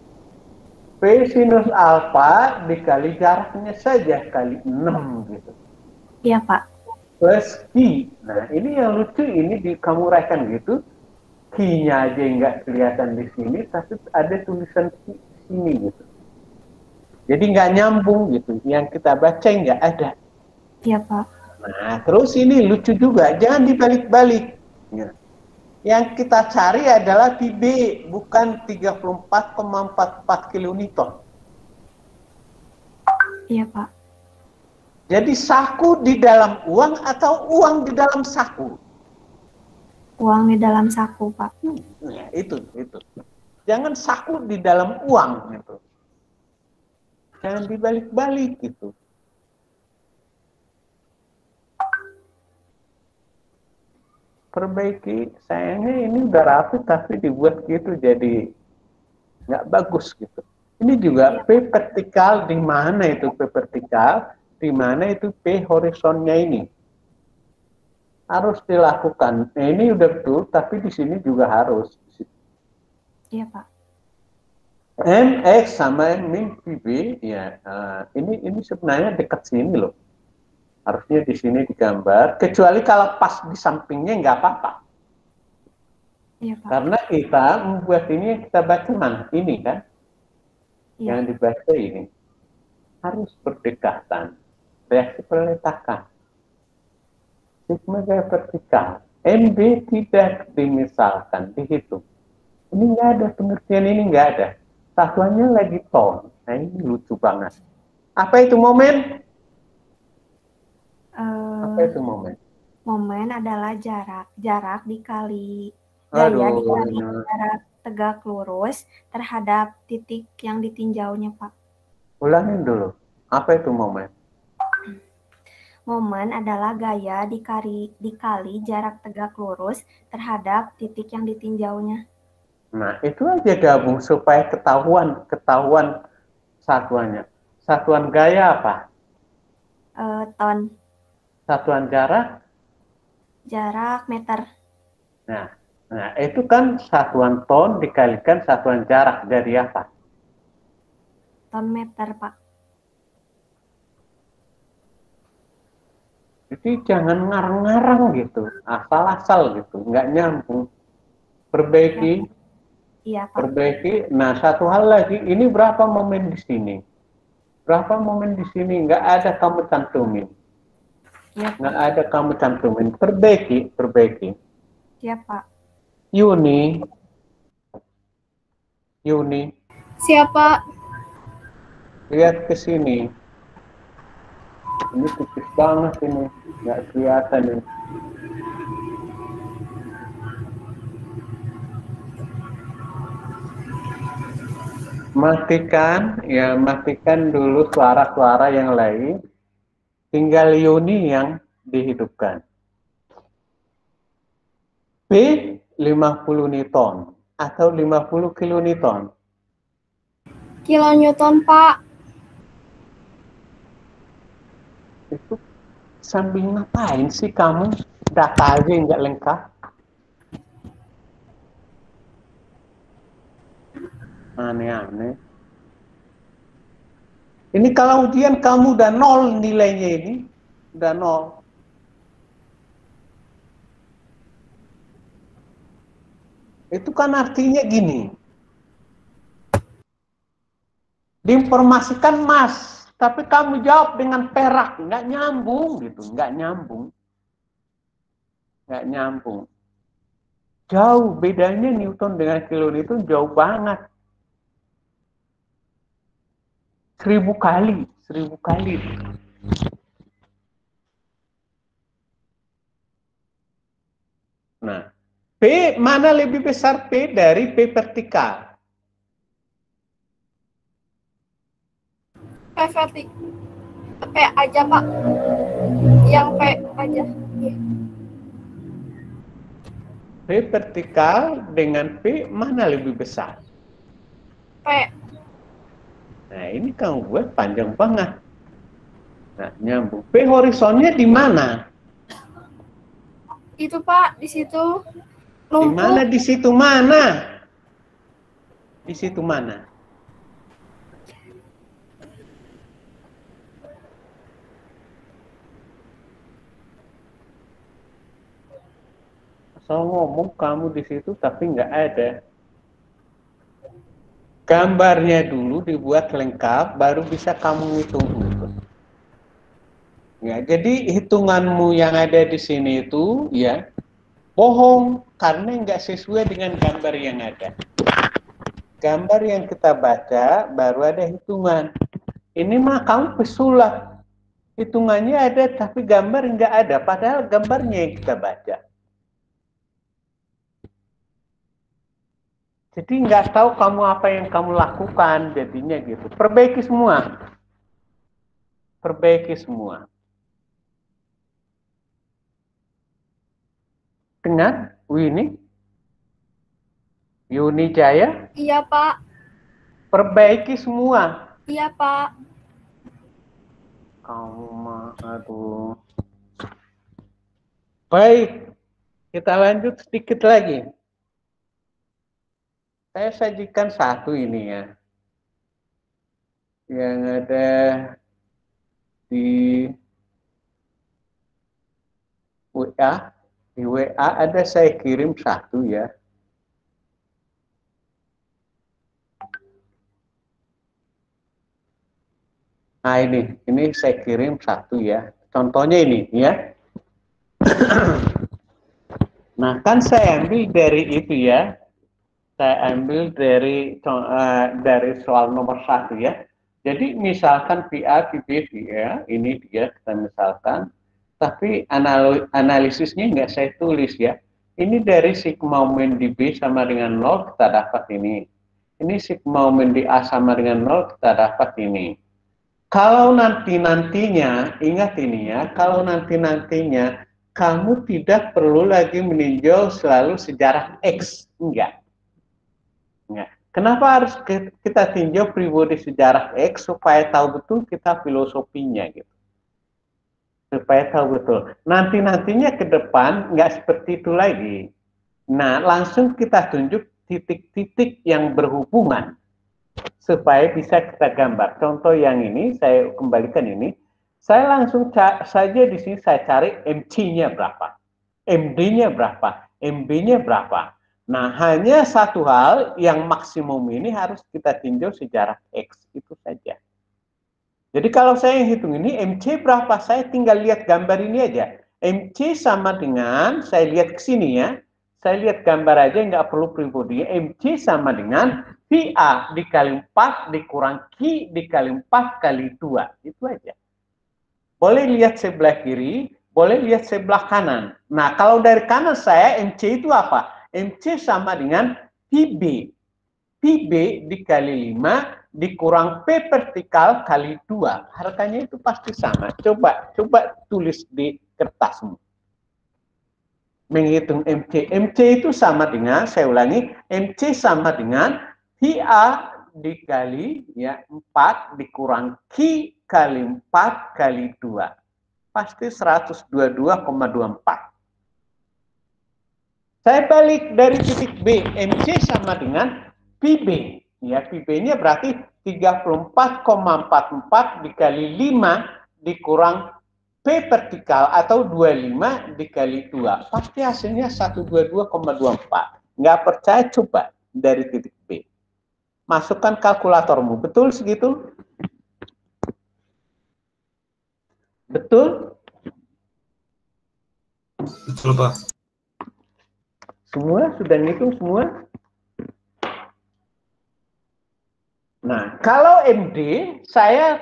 A: P sinus alfa dikali jaraknya saja kali 6 gitu.
J: Iya, Pak.
A: Plus Q. Nah, ini yang lucu ini kamu uraikan gitu. Q-nya aja nggak kelihatan di sini, tapi ada tulisan Q di sini gitu. Jadi nggak nyambung gitu. Yang kita baca nggak ada.
J: Iya, Pak.
A: Nah, terus ini lucu juga. Jangan dibalik-balik. Ya. Yang kita cari adalah pi B, bukan 34,44 kilonewton.
J: Iya, Pak.
A: Jadi saku di dalam uang atau uang di dalam saku?
J: Uang di dalam saku, Pak.
A: Ya, itu. Jangan saku di dalam uang gitu. Jangan dibalik-balik gitu. Perbaiki, sayangnya ini udah rapi tapi dibuat gitu jadi nggak bagus gitu. Ini juga P vertikal di mana itu P vertikal, di mana itu P horizonnya ini harus dilakukan. Nah, ini udah betul, tapi di sini juga harus.
J: Iya, Pak.
A: MX sama min PB, ya ini sebenarnya dekat sini loh. Harusnya di sini digambar, kecuali kalau pas di sampingnya nggak apa-apa.
J: Iya, Pak.
A: Karena kita membuat ini yang kita baca mana? Ini kan?
J: Iya.
A: Yang dibaca ini. Harus berdekatan. Reaksi peletakan. Sigma gaya vertikal. MB tidak dimisalkan, dihitung. Ini nggak ada, pengertian ini nggak ada. Satuannya lagi ton. Nah ini lucu banget. Apa itu momen? Apa itu momen?
J: Momen adalah jarak dikali gaya dikali jarak tegak lurus terhadap titik yang ditinjaunya, Pak.
A: Ulangin dulu. Apa itu momen?
J: Momen adalah gaya dikali jarak tegak lurus terhadap titik yang ditinjaunya.
A: Nah, itu aja gabung supaya ketahuan satuannya. Satuan gaya apa?
J: Ton.
A: Satuan jarak?
J: Jarak meter.
A: Nah, itu kan satuan ton dikalikan satuan jarak. Jadi apa?
J: Ton meter, Pak.
A: Jadi jangan ngarang-ngarang gitu. Asal-asal gitu. Nggak nyambung. Perbaiki.
J: Iya, Pak.
A: Perbaiki. Nah, satu hal lagi. Ini berapa momen di sini? Berapa momen di sini? Nggak ada kamu cantumin.
J: Iya, Pak.
A: Nggak ada kamu cantumin. Perbaiki.
J: Iya, Pak.
A: Yuni.
E: Siapa?
A: Lihat ke sini. Ini tipis banget ini. Nggak kelihatan ini. Matikan dulu suara-suara yang lain. Tinggal Yuni yang dihidupkan. P 50 Newton atau 50 kilonewton.
E: Kilonewton, Pak.
A: Sambil ngapain sih kamu? Data aja nggak lengkap. Aneh-aneh. Ini kalau ujian kamu udah 0 nilainya ini. Udah 0. Itu kan artinya gini. Diinformasikan emas, tapi kamu jawab dengan perak. Nggak nyambung gitu, nggak nyambung. Nggak nyambung. Jauh bedanya Newton dengan kilonewton jauh banget. 1000 kali, 1000 kali. Nah, P mana lebih besar P dari P vertikal?
J: P vertikal. P aja, Pak. Yang P aja. Iya.
A: P vertikal dengan P mana lebih besar?
J: P.
A: Nah, ini kamu buat panjang banget. Nah, nyambung. P horizonnya di mana?
J: Itu, Pak, di situ.
A: Di mana di situ mana? Di situ mana? Asal ngomong kamu di situ tapi nggak ada. Gambarnya dulu dibuat lengkap, baru bisa kamu hitung. Ya, jadi hitunganmu yang ada di sini itu ya bohong karena nggak sesuai dengan gambar yang ada. Gambar yang kita baca baru ada hitungan. Ini mah kamu pesulap. Hitungannya ada tapi gambar nggak ada. Padahal gambarnya yang kita baca. Jadi nggak tahu kamu apa yang kamu lakukan jadinya gitu. Perbaiki semua. Perbaiki semua. Dengan Winnie? Yuni Jaya?
J: Iya, Pak.
A: Perbaiki semua.
J: Iya, Pak.
A: Kamu mah, aduh. Baik, kita lanjut sedikit lagi. Saya sajikan satu ini ya. Yang ada di WA. Di WA ada saya kirim satu ya. Nah ini saya kirim satu ya. Contohnya ini ya. Nah kan saya ambil dari itu ya. Saya ambil dari soal nomor 1 ya. Jadi misalkan VA, VB, VA, ini dia kita misalkan. Tapi analisisnya nggak saya tulis ya. Ini dari sigma moment di B sama dengan 0 kita dapat ini. Ini sigma moment di A sama dengan 0 kita dapat ini. Kalau nanti-nantinya, ingat ini ya, kalau nanti-nantinya kamu tidak perlu lagi meninjau selalu sejarah X. Enggak. Kenapa harus kita tinjau pribodi sejarah X supaya tahu betul kita filosofinya gitu. Supaya tahu betul. Nanti-nantinya ke depan nggak seperti itu lagi. Nah, langsung kita tunjuk titik-titik yang berhubungan supaya bisa kita gambar. Contoh yang ini saya kembalikan ini. Saya langsung saja di sini saya cari MC-nya berapa, MD-nya berapa, MB-nya berapa. Nah, hanya satu hal yang maksimum ini harus kita tinjau sejarah X itu saja. Jadi kalau saya hitung ini MC berapa, saya tinggal lihat gambar ini aja. MC sama dengan, saya lihat ke sini ya, saya lihat gambar aja nggak perlu pribodi. MC sama dengan VA dikali 4 dikurang Q dikali 4 kali 2. Itu aja. Boleh lihat sebelah kiri, boleh lihat sebelah kanan. Nah, kalau dari kanan saya MC itu apa? MC sama dengan PB. PB dikali 5 dikurang P vertikal kali 2. Harganya itu pasti sama. Coba tulis di kertasmu. Menghitung MC. MC itu sama dengan, saya ulangi, MC sama dengan VA dikali ya 4 dikurang Q kali 4 kali 2. Pasti 122,24. Saya balik dari titik B, MC sama dengan PB. Ya, PB-nya berarti 34,44 dikali 5 dikurang P vertikal atau 25 dikali 2. Pasti hasilnya 122,24. Nggak percaya, coba dari titik B. Masukkan kalkulatormu. Betul segitu? Betul?
I: Betul, Pak.
A: Semua sudah ngitung semua? Nah, kalau MD,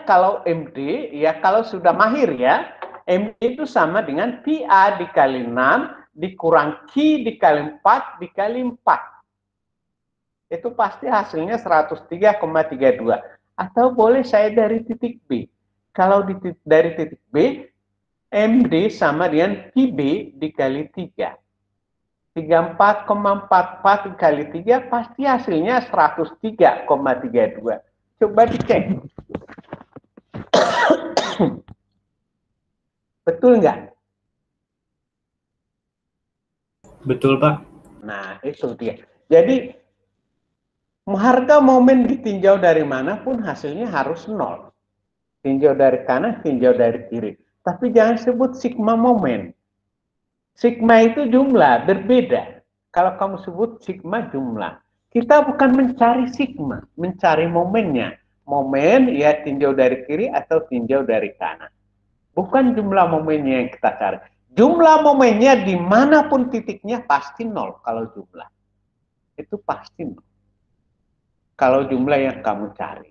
A: kalau MD, ya kalau sudah mahir ya, MD itu sama dengan PA dikali 6, dikurang Q dikali 4, dikali 4. Itu pasti hasilnya 103,32. Atau boleh saya dari titik B. Kalau dari titik B, MD sama dengan PB dikali 3. 34,44 dikali 3 pasti hasilnya 103,32. Coba dicek. Betul nggak?
I: Betul, Pak.
A: Nah, itu dia. Jadi, harga momen ditinjau dari mana pun hasilnya harus 0. Tinjau dari kanan, tinjau dari kiri. Tapi jangan sebut sigma momen. Sigma itu jumlah, berbeda. Kalau kamu sebut sigma jumlah. Kita bukan mencari sigma, mencari momennya. Momen ya tinjau dari kiri atau tinjau dari kanan. Bukan jumlah momennya yang kita cari. Jumlah momennya dimanapun titiknya pasti 0 kalau jumlah. Itu pasti 0. Kalau jumlah yang kamu cari.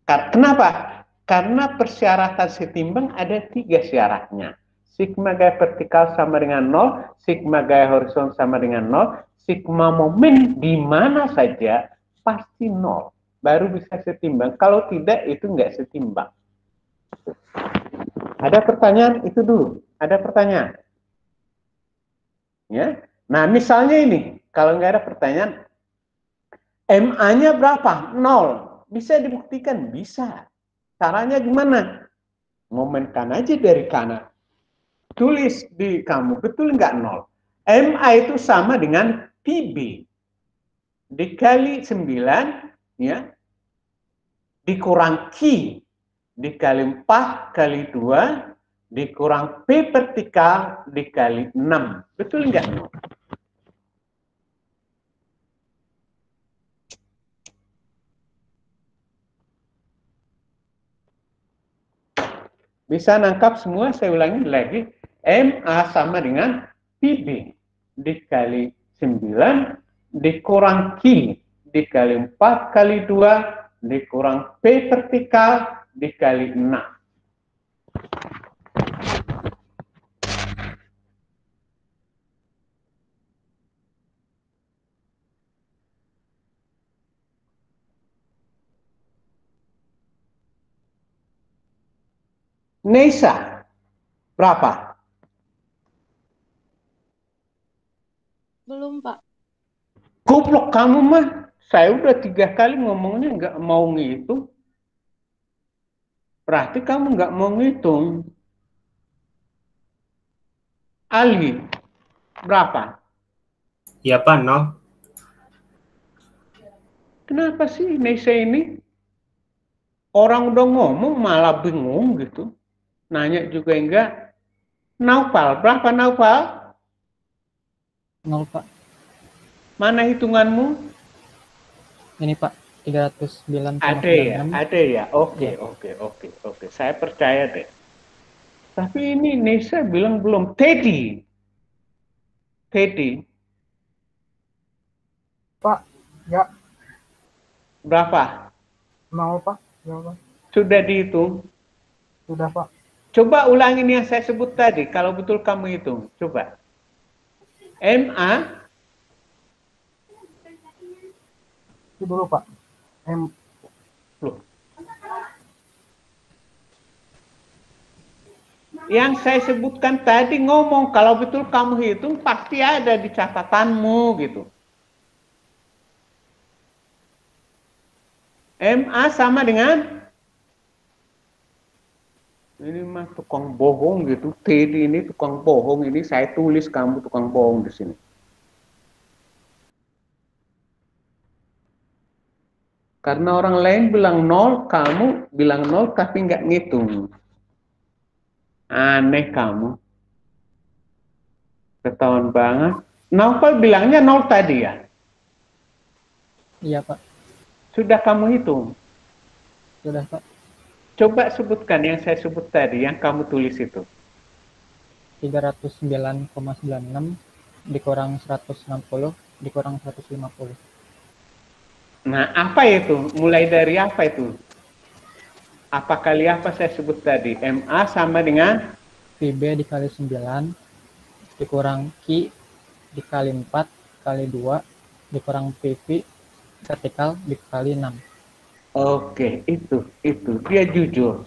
A: Kenapa? Karena persyaratan setimbang ada 3 syaratnya. Sigma gaya vertikal sama dengan 0, sigma gaya horizontal sama dengan 0, sigma momen di mana saja pasti 0. Baru bisa setimbang. Kalau tidak, itu nggak setimbang. Ada pertanyaan? Itu dulu. Ada pertanyaan? Ya. Nah, misalnya ini. Kalau nggak ada pertanyaan, MA-nya berapa? 0. Bisa dibuktikan? Bisa. Caranya gimana? Momenkan aja dari kanan. Tulis di kamu, betul nggak 0? MA itu sama dengan PB dikali 9 ya, dikurang Q dikali 4 kali 2 dikurang P vertikal dikali 6. Betul nggak 0? Bisa nangkap semua? Saya ulangi lagi. MA sama dengan PB dikali 9 dikurang Q dikali 4 kali 2 dikurang P vertikal dikali 6. Nesa, berapa?
E: Belum, Pak.
A: Goblok kamu mah. Saya udah 3 kali ngomongnya nggak mau ngitung. Berarti kamu nggak mau ngitung. Ali, berapa?
I: Ya, Pak, 0.
A: Kenapa sih Nesa ini? Orang udah ngomong malah bingung gitu. Nanya juga enggak. Naufal, berapa Naufal?
H: 0, Pak.
A: Mana hitunganmu?
H: Ini, Pak, 309,96.
A: Ada ya. Oke. Saya percaya deh. Tapi ini Nesa bilang belum. Teddy.
H: Pak, ya.
A: Berapa?
H: 0, Pak. Jawaban.
A: Sudah dihitung?
H: Sudah, Pak.
A: Coba ulangin yang saya sebut tadi. Kalau betul kamu hitung. Coba. MA.
H: Itu dulu, Pak.
A: Loh. Yang saya sebutkan tadi ngomong. Kalau betul kamu hitung pasti ada di catatanmu gitu. MA sama dengan Ini mah tukang bohong gitu. Teddy ini tukang bohong. Ini saya tulis kamu tukang bohong di sini. Karena orang lain bilang 0, kamu bilang 0 tapi nggak ngitung. Aneh kamu. Ketahuan banget. Naufal bilangnya 0 tadi ya?
H: Iya, Pak.
A: Sudah kamu hitung?
H: Sudah, Pak.
A: Coba sebutkan yang saya sebut tadi, yang kamu tulis itu.
H: 309,96 dikurang 160 dikurang 150.
A: Nah, apa itu? Mulai dari apa itu? Apa kali apa saya sebut tadi? MA sama dengan?
H: VB dikali 9 dikurang Q dikali 4 kali 2 dikurang PV vertikal dikali 6.
A: Oke, itu. Dia jujur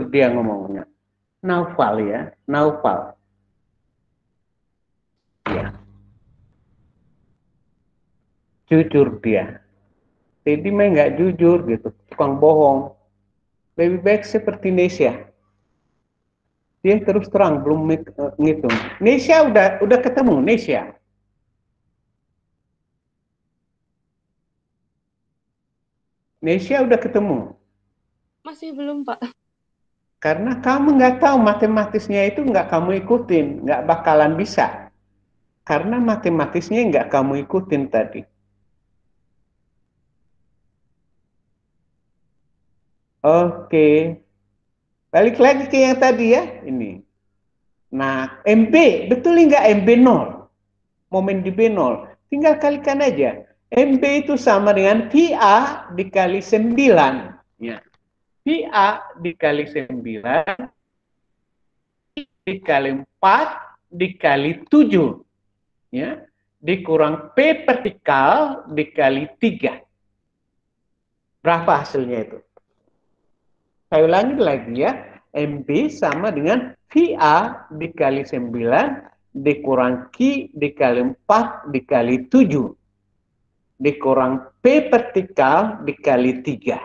A: dia ngomongnya. Naufal ya, Naufal. Ya. Jujur dia. Jadi mah nggak jujur gitu, tukang bohong. Lebih baik seperti Nesya. Dia terus terang belum ngitung. Nesya udah ketemu Nesya. Nesya udah ketemu?
K: Masih belum, Pak.
A: Karena kamu nggak tahu matematisnya itu nggak kamu ikutin, nggak bakalan bisa. Karena matematisnya nggak kamu ikutin tadi. Oke. Balik lagi ke yang tadi ya, ini. Nah, MB, betul nggak MB 0? Momen di B0. Tinggal kalikan aja. MB itu sama dengan VA dikali 9. Ya. VA dikali 9 dikali 4 dikali 7. Ya. Dikurang P vertikal dikali 3. Berapa hasilnya itu? Saya ulangi lagi ya. MB sama dengan VA dikali 9 dikurang Q dikali 4 dikali 7. Dikurang P vertikal dikali 3.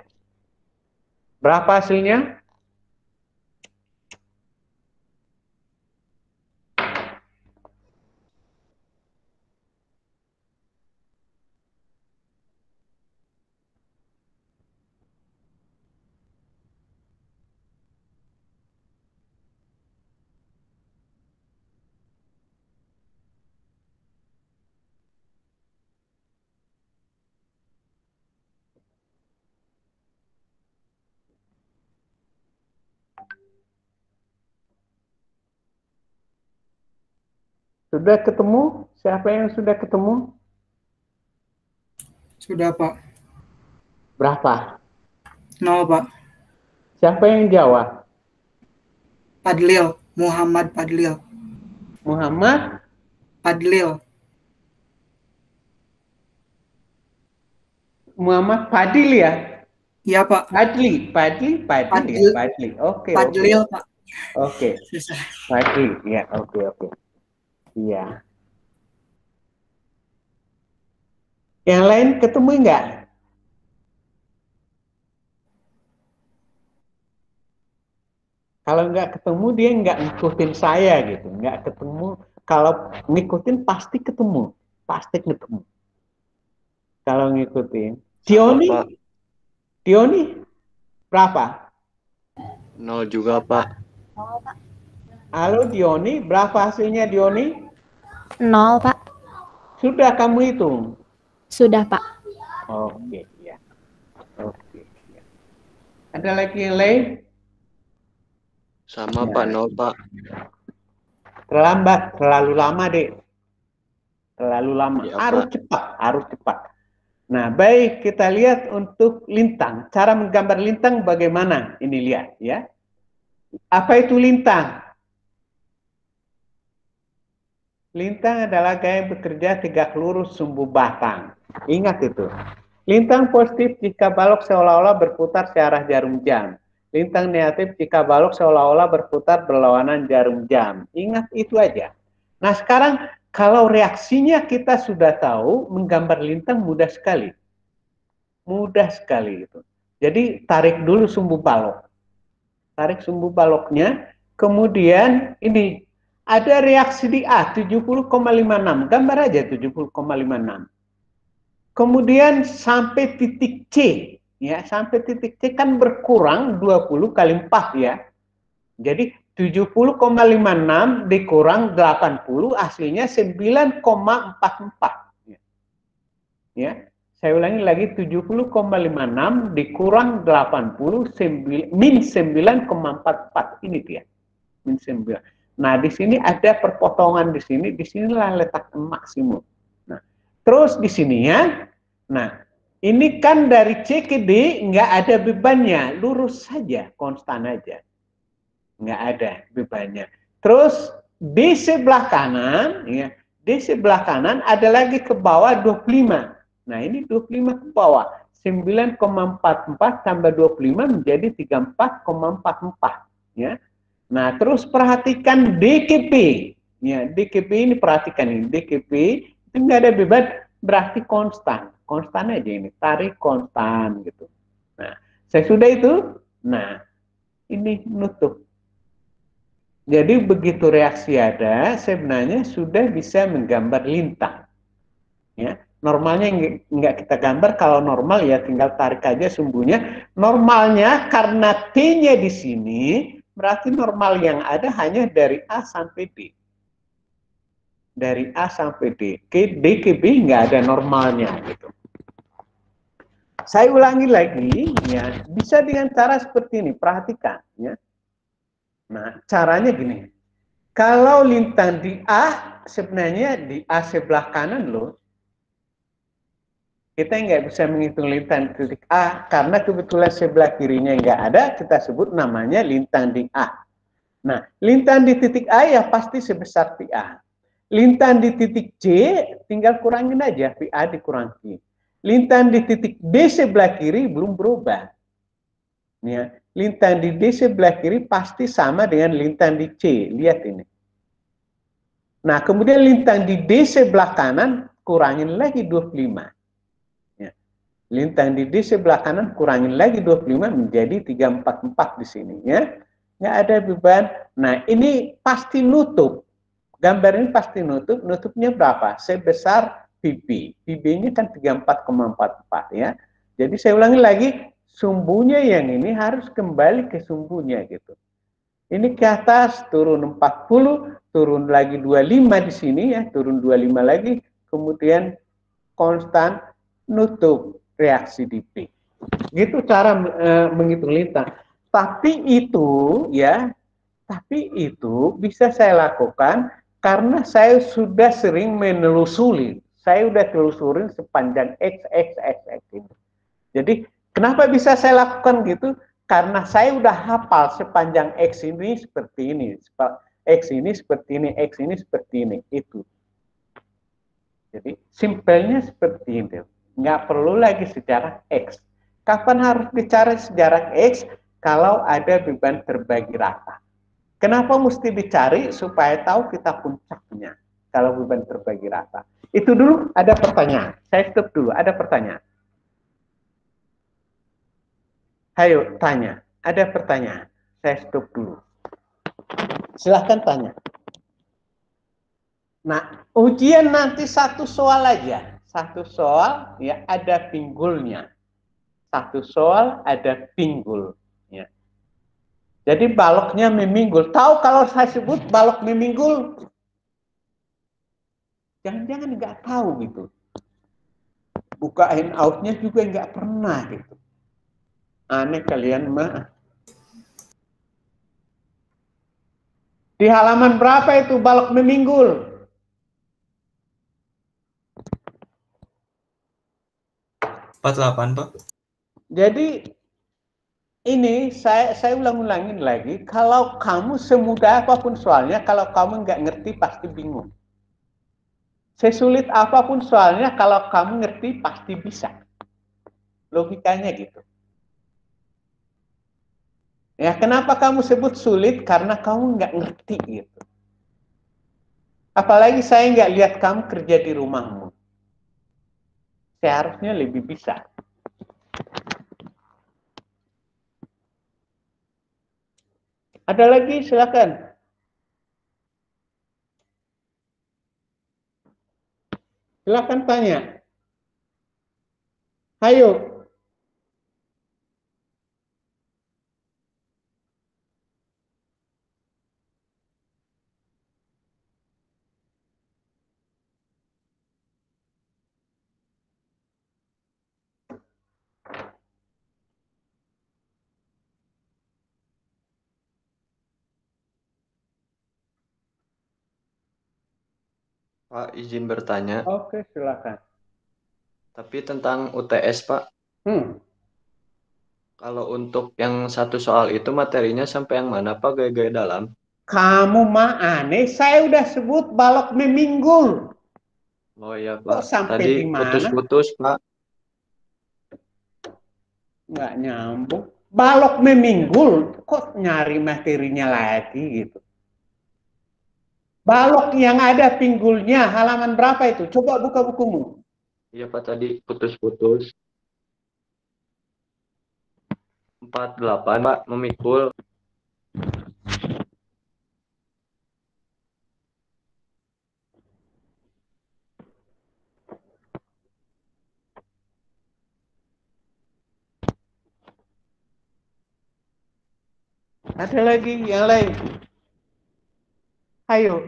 A: Berapa hasilnya? Sudah ketemu? Siapa yang sudah ketemu?
L: Sudah, Pak.
A: Berapa?
L: 0, Pak.
A: Siapa yang jawab?
L: Padlil, Muhammad Padlil.
A: Muhammad?
L: Padlil.
A: Muhammad Padil ya?
L: Iya, Pak.
A: Padli.
L: Padlil.
A: Ya, Padli. Oke.
L: Padlil, Pak.
A: Oke. Padli, ya, oke. Iya. Yang lain ketemu enggak? Kalau enggak ketemu dia enggak ngikutin saya gitu, enggak ketemu. Kalau ngikutin pasti ketemu, Kalau ngikutin. Dioni berapa?
M: 0 juga, Pak.
A: Halo Dioni, berapa hasilnya Dioni?
N: 0, Pak.
A: Sudah kamu hitung?
N: Sudah, Pak.
A: Oke, ya. Oke, ya. Ada lagi yang lain?
M: Sama, Pak. 0, Pak.
A: Terlambat, terlalu lama, Dek. Terlalu lama.
M: Ya,
A: harus cepat. Nah, baik, kita lihat untuk lintang. Cara menggambar lintang bagaimana? Ini lihat, ya. Apa itu lintang? Lintang adalah gaya bekerja tegak lurus sumbu batang. Ingat itu. Lintang positif jika balok seolah-olah berputar searah jarum jam. Lintang negatif jika balok seolah-olah berputar berlawanan jarum jam. Ingat itu aja. Nah sekarang kalau reaksinya kita sudah tahu, menggambar lintang mudah sekali. Mudah sekali itu. Jadi tarik dulu sumbu balok. tarik sumbu baloknya, kemudian ini ada reaksi di A 70,56, gambar aja 70,56. Kemudian sampai titik C, ya sampai titik C kan berkurang 20 kali 4 ya. Jadi 70,56 dikurang 80 hasilnya 9,44. Ya. Saya ulangi lagi 70,56 dikurang 80 min 9,44. Ini dia. Min 9. Nah, di sini ada perpotongan di sini, disinilah letak maksimum. Nah, terus di sini ya. Nah, ini kan dari C ke D nggak ada bebannya, lurus saja, konstan aja. Nggak ada bebannya. Terus di sebelah kanan, ya, di sebelah kanan ada lagi ke bawah 25. Nah, ini 25 ke bawah. 9,44 tambah 25 menjadi 34,44. Ya. Nah, terus perhatikan DKP. Ya, DKP ini perhatikan ini. DKP itu nggak ada beban, berarti konstan. Konstan aja ini. Tarik konstan gitu. Nah, sesudah itu, nah, ini nutup. Jadi begitu reaksi ada, sebenarnya sudah bisa menggambar lintang. Ya. Normalnya nggak kita gambar, kalau normal ya tinggal tarik aja sumbunya. Normalnya karena T-nya di sini, berarti normal yang ada hanya dari A sampai D. Dari A sampai D. D ke B nggak ada normalnya gitu. Saya ulangi lagi, ya bisa dengan cara seperti ini. Perhatikan, ya. Nah, caranya gini. Kalau lintang di A, sebenarnya di A sebelah kanan loh. Kita nggak bisa menghitung lintang di titik A, karena kebetulan sebelah kirinya nggak ada, kita sebut namanya lintang di A. Nah, lintang di titik A ya pasti sebesar PA. Lintang di titik C, tinggal kurangin aja, PA dikurangi. Lintang di titik D sebelah kiri belum berubah. Ya, lintang di D sebelah kiri pasti sama dengan lintang di C. Lihat ini. Nah, kemudian lintang di D sebelah kanan kurangin lagi 25. Ya. Lintang di D sebelah kanan kurangin lagi 25 menjadi 344 di sini ya. Nggak ada beban. Nah, ini pasti nutup. Gambar ini pasti nutup. Nutupnya berapa? Sebesar PB. PB-nya kan 34,44 ya. Jadi saya ulangi lagi, sumbunya yang ini harus kembali ke sumbunya gitu. Ini ke atas turun 40, turun lagi 25 di sini ya, turun 25 lagi, kemudian konstan nutup reaksi di P. Gitu cara menghitung lintang. Tapi itu ya, bisa saya lakukan karena saya sudah sering menelusuri. Saya sudah telusurin sepanjang X ini. Jadi kenapa bisa saya lakukan gitu? Karena saya udah hafal sepanjang X ini seperti ini, X ini seperti ini, X ini seperti ini, itu. Jadi simpelnya seperti itu. Nggak perlu lagi sejarah X. Kapan harus dicari sejarah X? Kalau ada beban terbagi rata. Kenapa mesti dicari? Supaya tahu kita puncaknya. Kalau beban terbagi rata. Itu dulu, ada pertanyaan. Saya stop dulu, ada pertanyaan. Ayo, tanya. Ada pertanyaan. Saya stop dulu. Silahkan tanya. Nah, ujian nanti satu soal aja. Satu soal, ya ada pinggulnya. Satu soal ada pinggul. Ya. Jadi baloknya meminggul. Tahu kalau saya sebut balok meminggul? Jangan-jangan nggak tahu gitu. Buka in out-nya juga nggak pernah gitu. Aneh kalian mah. Di halaman berapa itu balok meminggul?
I: Pak.
A: Jadi ini saya ulang-ulangin lagi. Kalau kamu semudah apapun soalnya, kalau kamu nggak ngerti pasti bingung. Sesulit apapun soalnya, kalau kamu ngerti pasti bisa. Logikanya gitu. Ya, kenapa kamu sebut sulit? Karena kamu nggak ngerti gitu. Apalagi saya nggak lihat kamu kerja di rumahmu. Seharusnya lebih bisa. Ada lagi, silakan. Silakan tanya. Ayo.
M: Pak, izin bertanya.
A: Oke, silakan.
M: Tapi tentang UTS, Pak. Kalau untuk yang satu soal itu materinya sampai yang mana, Pak? Gaya-gaya dalam?
A: Kamu mah aneh, saya udah sebut balok meminggul.
M: Oh iya,
A: Kok
M: Pak.
A: sampai
M: Tadi
A: di mana?
M: putus-putus, Pak.
A: Nggak nyambung. Balok meminggul, kok nyari materinya lagi gitu. Balok yang ada pinggulnya, halaman berapa itu? Coba buka bukumu.
M: Iya, Pak. Tadi putus-putus. 48, Pak. Memikul.
A: Ada lagi yang lain? Ayo.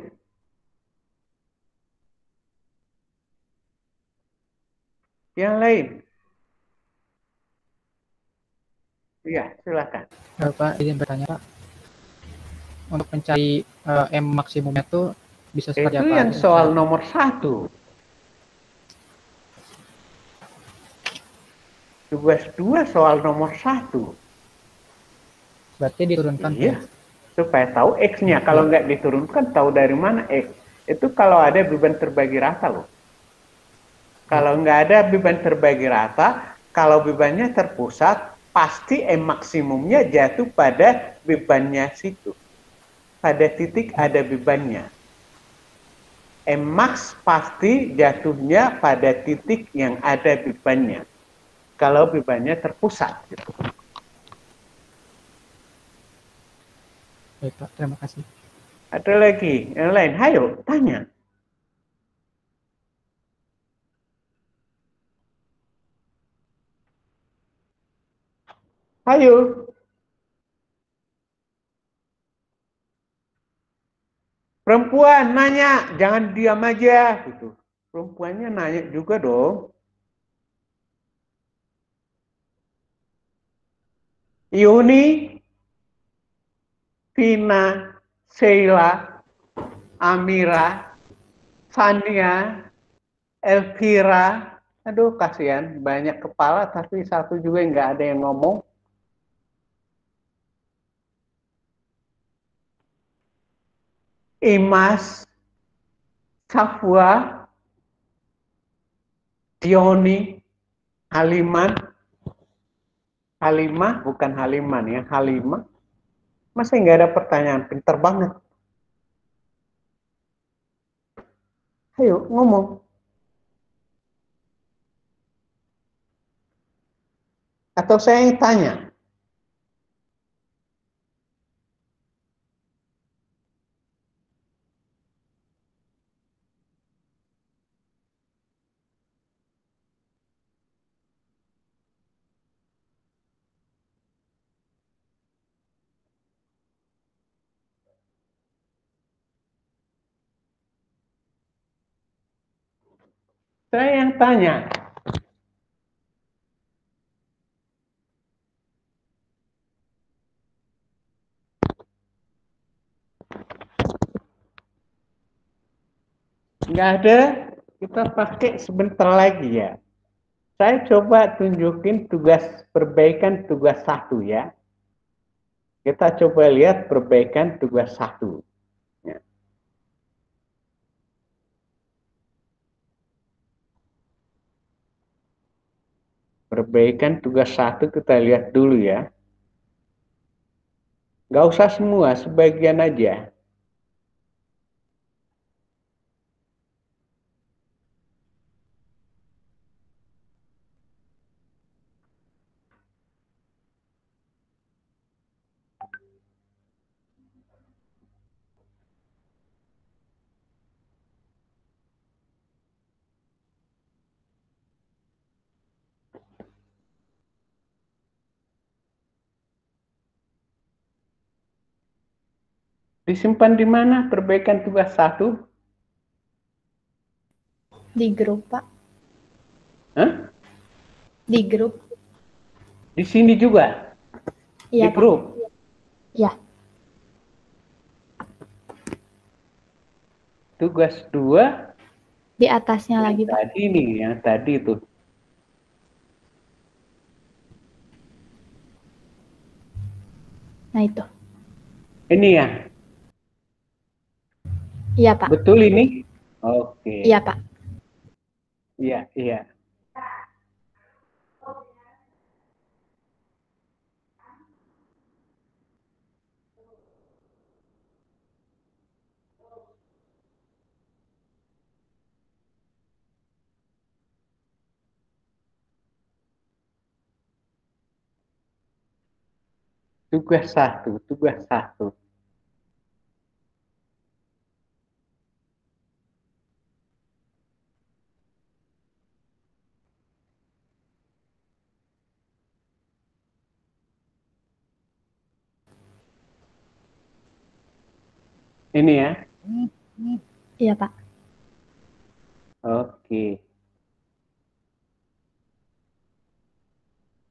A: Yang lain? Iya, silakan.
H: Pak, izin bertanya Pak. Untuk mencari M maksimumnya tuh bisa seperti
A: Itu
H: apa?
A: yang soal nomor 1. Tugas 2 soal nomor 1.
H: Berarti diturunkan.
A: Iya, supaya tahu X-nya. Kalau nggak diturunkan, tahu dari mana X. Itu kalau ada beban terbagi rata loh. Kalau nggak ada beban terbagi rata, kalau bebannya terpusat, pasti M maksimumnya jatuh pada bebannya situ. Pada titik ada bebannya. M max pasti jatuhnya pada titik yang ada bebannya. Kalau bebannya terpusat. Gitu.
H: Baik Pak, terima kasih.
A: Ada lagi yang lain? Hayo, tanya. Hayo. Perempuan nanya, jangan diam aja gitu. Perempuannya nanya juga dong. Yuni, Vina, Sheila, Amira, Sania, Elvira. Aduh, kasihan, banyak kepala tapi satu juga nggak ada yang ngomong. Imas, Safwa, Dioni, Haliman, Halimah, bukan Haliman ya, Halimah. Masa nggak ada pertanyaan? Pinter banget. Ayo, ngomong. Atau saya yang tanya? Saya yang tanya. Nggak ada, kita pakai sebentar lagi ya. Saya coba tunjukin tugas perbaikan tugas 1 ya. Kita coba lihat perbaikan tugas 1. Ya. Perbaikan tugas 1 kita lihat dulu ya. Nggak usah semua, sebagian aja. Disimpan di mana perbaikan tugas 1?
N: Di grup, Pak.
A: Hah?
N: Di grup.
A: Di sini juga?
N: Iya,
A: Di
N: Pak.
A: grup?
N: Ya.
A: Tugas 2?
N: Di atasnya lagi, Pak.
A: Tadi nih, yang tadi itu.
N: Nah, itu.
A: Ini ya?
N: Iya, Pak.
A: Betul ini? Oke.
N: Iya, Pak.
A: Iya, iya. Tugas 1, tugas 1. Ini ya?
N: Iya, Pak.
A: Oke.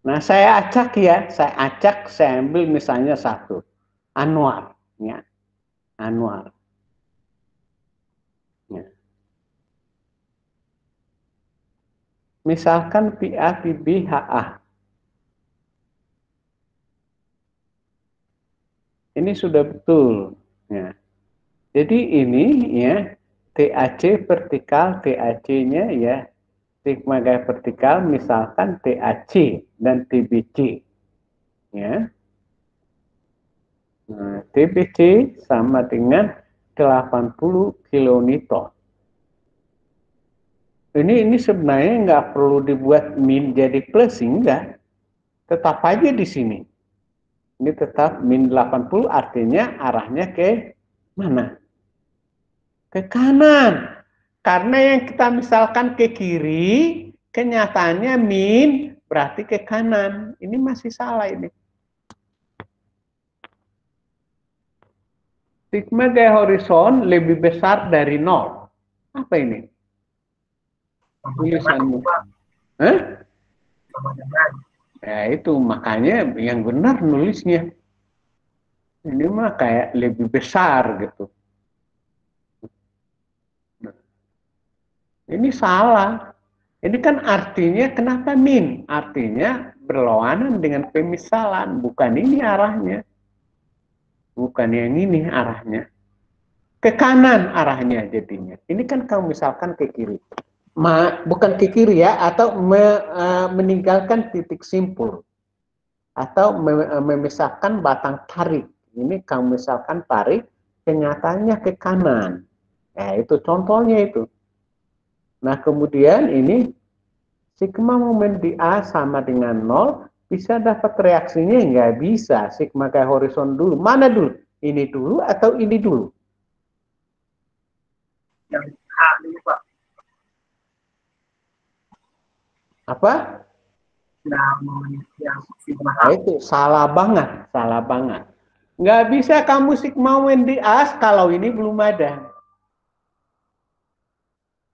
A: Nah, saya acak ya, saya ambil misalnya 1. Anwar, ya. Anwar. Ya. Misalkan PA, PB, HA. Ini sudah betul. Ya. Jadi ini ya, TAC vertikal, TAC-nya ya, sigma gaya vertikal misalkan TAC dan TBC. Ya. Nah, TBC sama dengan 80 kilonewton. Ini sebenarnya nggak perlu dibuat min jadi plus, enggak. Tetap aja di sini. Ini tetap min 80 artinya arahnya ke mana? Ke kanan. Karena yang kita misalkan ke kiri, kenyataannya min berarti ke kanan. Ini masih salah ini. Sigma gaya horizon lebih besar dari 0. Apa ini? Tulisanmu. Hah? Ya itu makanya yang benar nulisnya. Ini mah kayak lebih besar gitu. Ini salah. Ini kan artinya kenapa min? Artinya berlawanan dengan pemisalan. Bukan ini arahnya. Bukan yang ini arahnya. Ke kanan arahnya jadinya. Ini kan kamu misalkan ke kiri. Bukan ke kiri ya, atau meninggalkan titik simpul. Atau memisahkan batang tarik. Ini kamu misalkan tarik, kenyataannya ke kanan. Ya, itu contohnya itu. Nah, kemudian ini sigma momen di A sama dengan 0, bisa dapat reaksinya? Nggak bisa. Sigma gaya horizon dulu. Mana dulu? Ini dulu atau ini dulu?
L: Yang A dulu, Pak.
A: Apa?
L: Yang sigma
A: Nah, itu salah banget, salah banget. Nggak bisa kamu sigma momen di A kalau ini belum ada.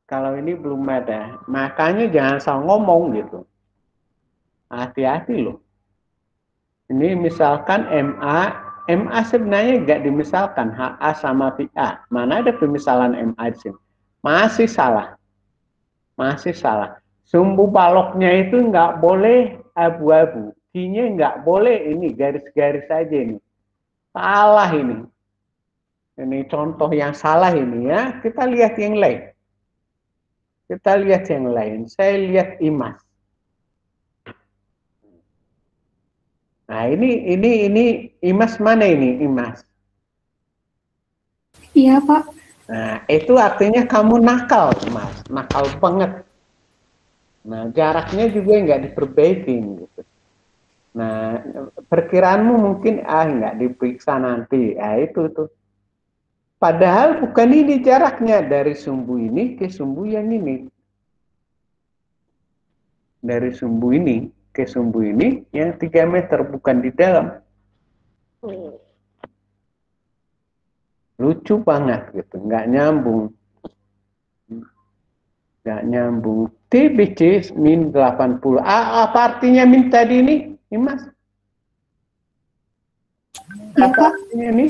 A: Kalau ini belum ada, makanya jangan salah ngomong gitu. Hati-hati loh. Ini misalkan MA sebenarnya nggak dimisalkan HA sama PA. Mana ada pemisalan MA di sini? Masih salah. Masih salah. Sumbu baloknya itu nggak boleh abu-abu. Q-nya nggak boleh ini garis-garis saja ini. Salah ini. Ini contoh yang salah ini ya. Kita lihat yang lain. Kita lihat yang lain. Saya lihat IMAS. Nah, ini IMAS mana ini IMAS?
D: Iya, Pak.
A: Nah, itu artinya kamu nakal, Mas. Nakal banget. Nah, jaraknya juga nggak diperbaiki gitu. Nah, perkiraanmu mungkin nggak diperiksa nanti. Itu tuh. Padahal bukan ini jaraknya dari sumbu ini ke sumbu yang ini. Dari sumbu ini ke sumbu ini yang 3 meter, bukan di dalam. Lucu banget gitu, nggak nyambung. Nggak nyambung. TBC min 80. Apa artinya min tadi ini Mas? Apa artinya ini?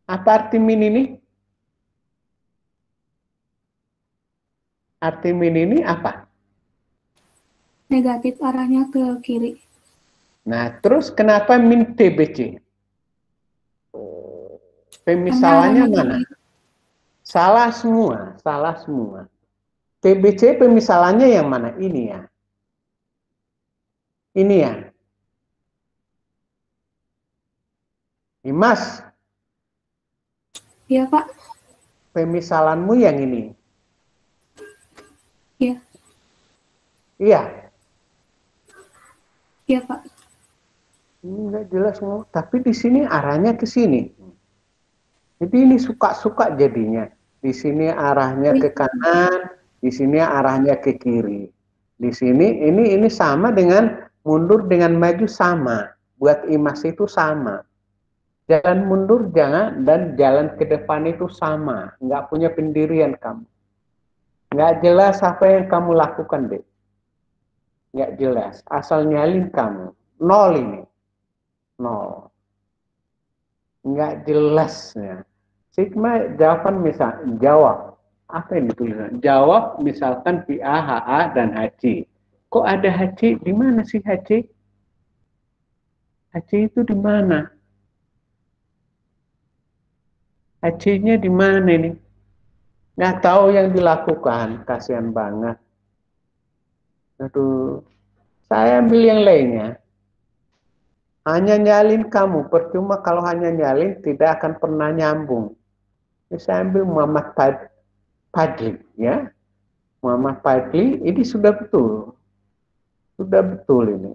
A: Apa arti min ini? Arti min ini apa?
D: Negatif arahnya ke kiri.
A: Nah, terus kenapa min TBC? Pemisalannya mana? Salah semua, salah semua. TBC pemisalannya yang mana? Ini ya. Ini ya. Mas.
D: Iya, Pak.
A: Pemisalanmu yang ini.
D: Iya.
A: Iya.
D: Iya, Pak.
A: Enggak jelas mau. Tapi di sini arahnya ke sini. Jadi ini suka-suka jadinya. Di sini arahnya ke kanan, di sini arahnya ke kiri. Di sini ini sama dengan mundur dengan maju sama. Buat Imas itu sama. Jalan mundur jangan dan jalan ke depan itu sama. Nggak punya pendirian kamu. Nggak jelas apa yang kamu lakukan, deh. Nggak jelas. Asal nyalin kamu. Nol ini. Nol. Nggak jelas ya. Sigma jawaban jawab. Apa yang dituliskan? Jawab misalkan PA, HA, dan HC. Kok ada HC? Di mana sih HC? HC itu di mana? HC-nya di mana ini? Nggak tahu yang dilakukan. Kasihan banget. Aduh. Saya ambil yang lainnya. Hanya nyalin kamu. Percuma kalau hanya nyalin tidak akan pernah nyambung. Saya ambil Muhammad Fadli, ya. Muhammad Fadli ini sudah betul. Sudah betul ini.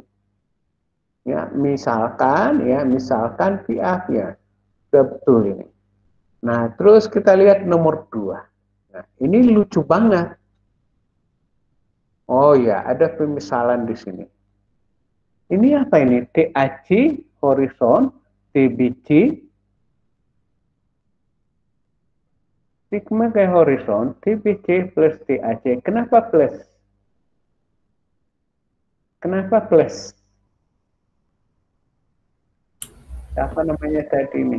A: Ya, misalkan PA ya. Sudah betul ini. Nah, terus kita lihat nomor 2. Nah, ini lucu banget. Oh ya, ada pemisalan di sini. Ini apa ini? TAC horizon, TBC sigma ke horizon, TBC plus TAC. Kenapa plus? Kenapa plus? Apa namanya tadi ini?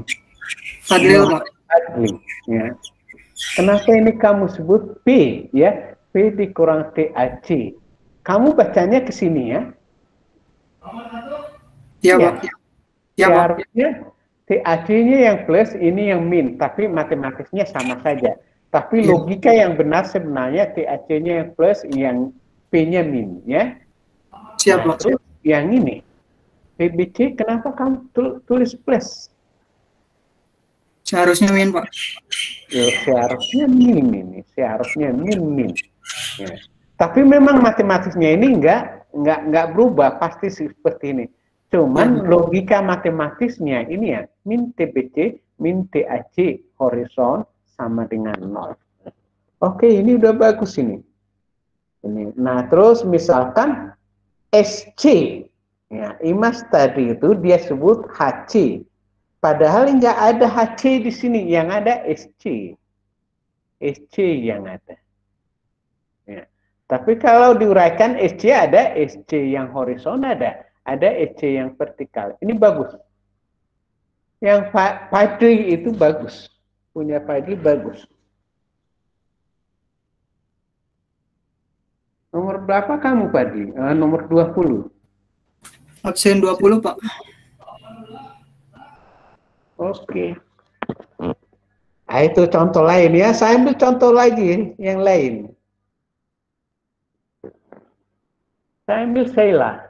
H: Fadlil, Pak.
A: Fadli, ya. Kenapa ini kamu sebut P, ya? P dikurang TAC. Kamu bacanya ke sini, ya?
H: Iya, Pak.
A: Ya, harusnya TAC-nya yang plus, ini yang min, tapi matematisnya sama saja. Tapi logika yang benar sebenarnya TAC-nya yang plus, yang P-nya min, ya.
H: Siap, Pak.
A: Terus yang ini, TBC, kenapa kamu tulis plus?
H: Seharusnya min, Pak.
A: Seharusnya min ini, seharusnya min. Ya. Tapi memang matematisnya ini enggak berubah, pasti seperti ini. Cuman logika matematisnya ini ya, min TBC, min TAC horizon sama dengan 0. Oke, ini udah bagus ini. Nah, terus misalkan SC. Ya, Imas tadi itu dia sebut HC. Padahal enggak ada HC di sini, yang ada SC. SC yang ada. Ya. Tapi kalau diuraikan SC ada, SC yang horizon ada SC yang vertikal. Ini bagus. Yang Fadli itu bagus. Punya Fadli bagus. Nomor berapa kamu, Fadli? Nomor 20.
H: Absen 20, Pak.
A: Oke. Nah, itu contoh lain ya. Saya ambil contoh lagi yang lain. Saya ambil Sheila.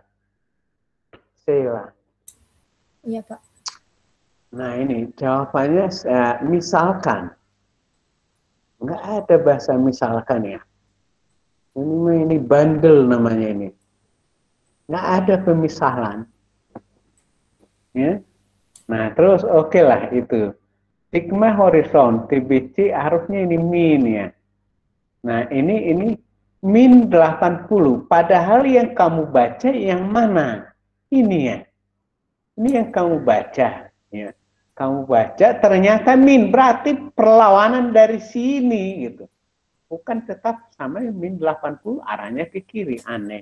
N: Iya, Pak.
A: Nah, ini jawabannya misalkan. Nggak ada bahasa misalkan ya. Ini bandel namanya ini. Nggak ada pemisalan. Ya. Nah, terus oke lah itu. Sigma horizon, TBC harusnya ini min ya. Nah, ini min 80. Padahal yang kamu baca yang mana? Ini ya. Ini yang kamu baca. Ya. Kamu baca ternyata min, berarti perlawanan dari sini gitu. Bukan tetap sama min 80 arahnya ke kiri, aneh.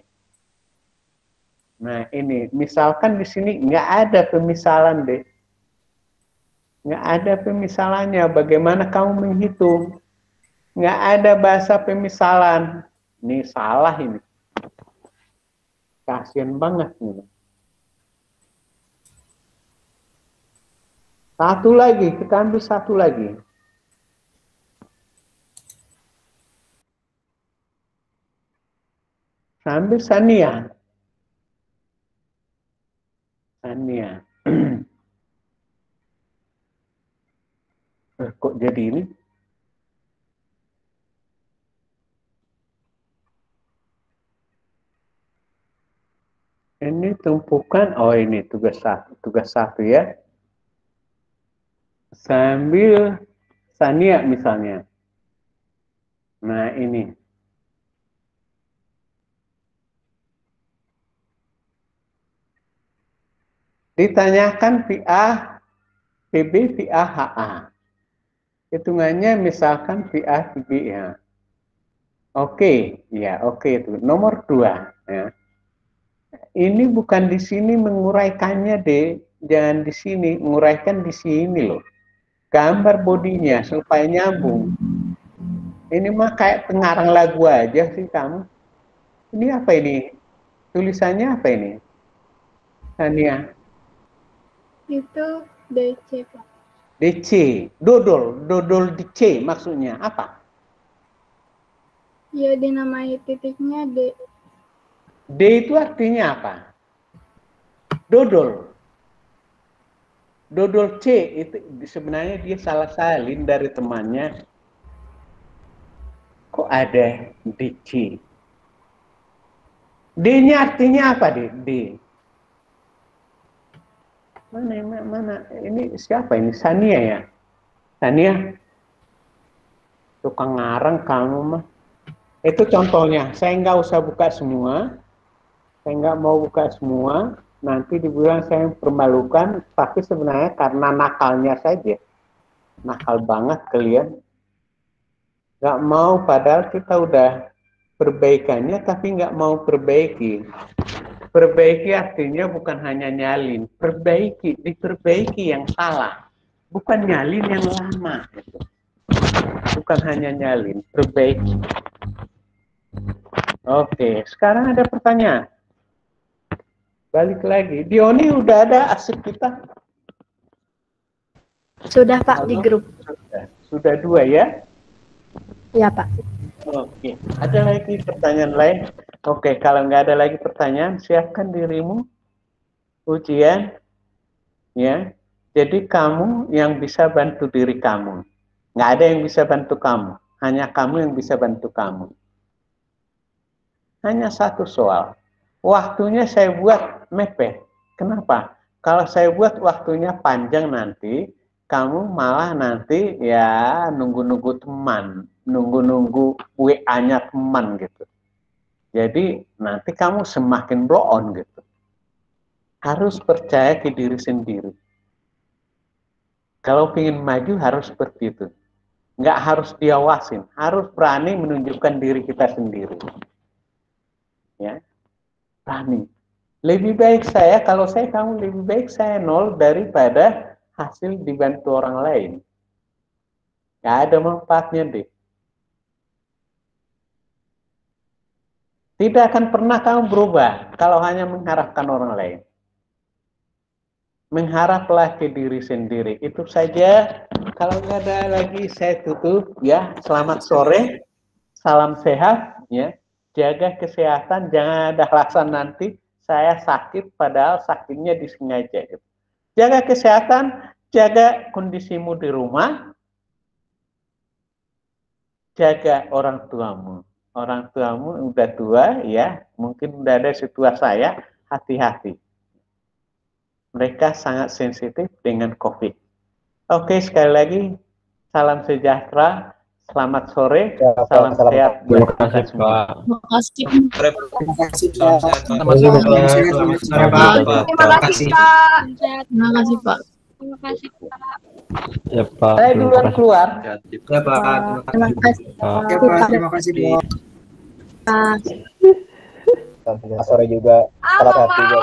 A: Nah ini, misalkan di sini nggak ada pemisalan deh. Nggak ada pemisalannya, bagaimana kamu menghitung? Nggak ada bahasa pemisalan. Ini salah ini. Kasian banget ini. Satu lagi, kita ambil satu lagi. Sambil Sania. Sania. Kok jadi ini? Ini tumpukan, oh ini tugas satu ya. Sambil Sania misalnya. Nah ini. Ditanyakan VA, PB, VA, HA. Hitungannya misalkan VA, PB ya. Oke, ya oke itu. Nomor 2 ya. Ini bukan di sini menguraikannya deh, jangan di sini, menguraikan di sini loh. Gambar bodinya supaya nyambung. Ini mah kayak pengarang lagu aja sih kamu. Ini apa ini? Tulisannya apa ini? Tania.
K: Itu DC, Pak.
A: DC, dodol di C maksudnya apa?
K: Ya, dinamai titiknya D.
A: D itu artinya apa? Dodol C itu sebenarnya dia salah salin dari temannya. Kok ada DC? D-nya artinya apa D? Mana? Ini siapa ini? Sania ya? Sania? Tukang ngarang kamu mah. Itu contohnya. Saya nggak usah buka semua. Saya nggak mau buka semua. Nanti dibilang saya permalukan. Tapi sebenarnya karena nakalnya saja. Nakal banget kalian. Nggak mau padahal kita udah perbaikannya tapi nggak mau perbaiki. Perbaiki artinya bukan hanya nyalin, diperbaiki yang salah, bukan nyalin yang lama. Bukan hanya nyalin, perbaiki. Oke, sekarang ada pertanyaan. Balik lagi, Dioni udah ada arsip kita?
C: Sudah Pak, di grup.
A: Sudah 2 ya?
C: Iya Pak.
A: Oke, ada lagi pertanyaan lain? Oke, kalau nggak ada lagi pertanyaan, siapkan dirimu ujian, ya. Jadi kamu yang bisa bantu diri kamu, nggak ada yang bisa bantu kamu, hanya kamu yang bisa bantu kamu. Hanya satu soal, waktunya saya buat mepet. Kenapa? Kalau saya buat waktunya panjang nanti, kamu malah nanti ya nunggu-nunggu teman, nunggu-nunggu WA-nya teman gitu. Jadi nanti kamu semakin blow on gitu. Harus percaya ke diri sendiri. Kalau ingin maju harus seperti itu. Nggak harus diawasin, harus berani menunjukkan diri kita sendiri. Ya, berani. Lebih baik saya, kalau saya kamu lebih baik saya 0 daripada hasil dibantu orang lain. Nggak ada manfaatnya deh. Tidak akan pernah kamu berubah kalau hanya mengharapkan orang lain. Mengharaplah ke diri sendiri. Itu saja. Kalau nggak ada lagi saya tutup ya. Selamat sore. Salam sehat ya. Jaga kesehatan. Jangan ada alasan nanti saya sakit padahal sakitnya disengaja. Jaga kesehatan. Jaga kondisimu di rumah. Jaga orang tuamu. Orang tuamu udah tua ya, mungkin udah ada setua saya, hati-hati. Mereka sangat sensitif dengan COVID. Oke, sekali lagi, salam sejahtera, selamat sore, salam sehat.
B: Terima kasih Pak.
K: Terima kasih.
F: Terima kasih Pak.
H: Terima kasih Pak.
K: Terima kasih Pak.
E: Terima kasih, Pak.
B: Ya Pak.
A: Saya duluan keluar.
M: Ya,
I: Pak.
C: Terima kasih.
B: Pak.
H: Ya Pak, terima kasih Pak.
G: Selamat sore juga. Salam sehat juga.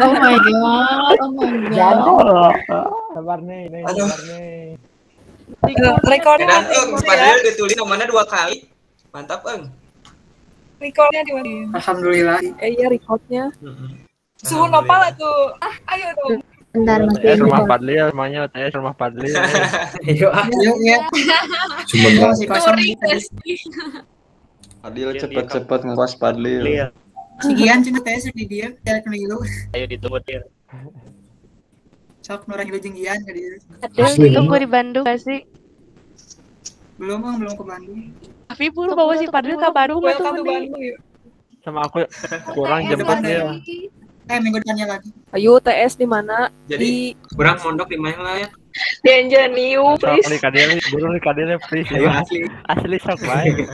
D: Oh my god, oh my god.
O: Sabar nih,
P: Aduh.
O: sabar nih.
P: Recordnya padahal ditulis nomornya 2 kali. Mantap, Eng.
Q: Recordnya di mana?
H: Alhamdulillah.
Q: Iya, recordnya. Suhu nopal tuh. Ayo dong.
C: Bentar, Mas
O: UTS rumah
C: Bimo.
O: Padli, semuanya UTS rumah Padli.
H: Yuk, ya.
I: Cuma
H: Masih kosong.
M: Adil cepet-cepet ngekos Padli.
H: Si Gian cina tes di dia, cari kena ilu.
O: Ayo ditunggu dia.
H: Sok nurang ilu jeung Gian ka dieu.
R: Adel tunggu di Bandung gak sih?
H: Belum ke Bandung.
R: Tapi belum bawa si Padil ke Bandung
Q: Welcome
R: tuh
Q: to
R: nih.
Q: Bandung yuk.
O: Sama aku kurang jemput dia.
H: Minggu depannya lagi.
Q: Ayo TS di mana?
P: Jadi kurang mondok di mana lah ya?
Q: Di Anjaniu,
O: Sok
Q: please.
O: nih kadele, buru nih kadele please.
P: Ayo asli.
O: Asli sok bae.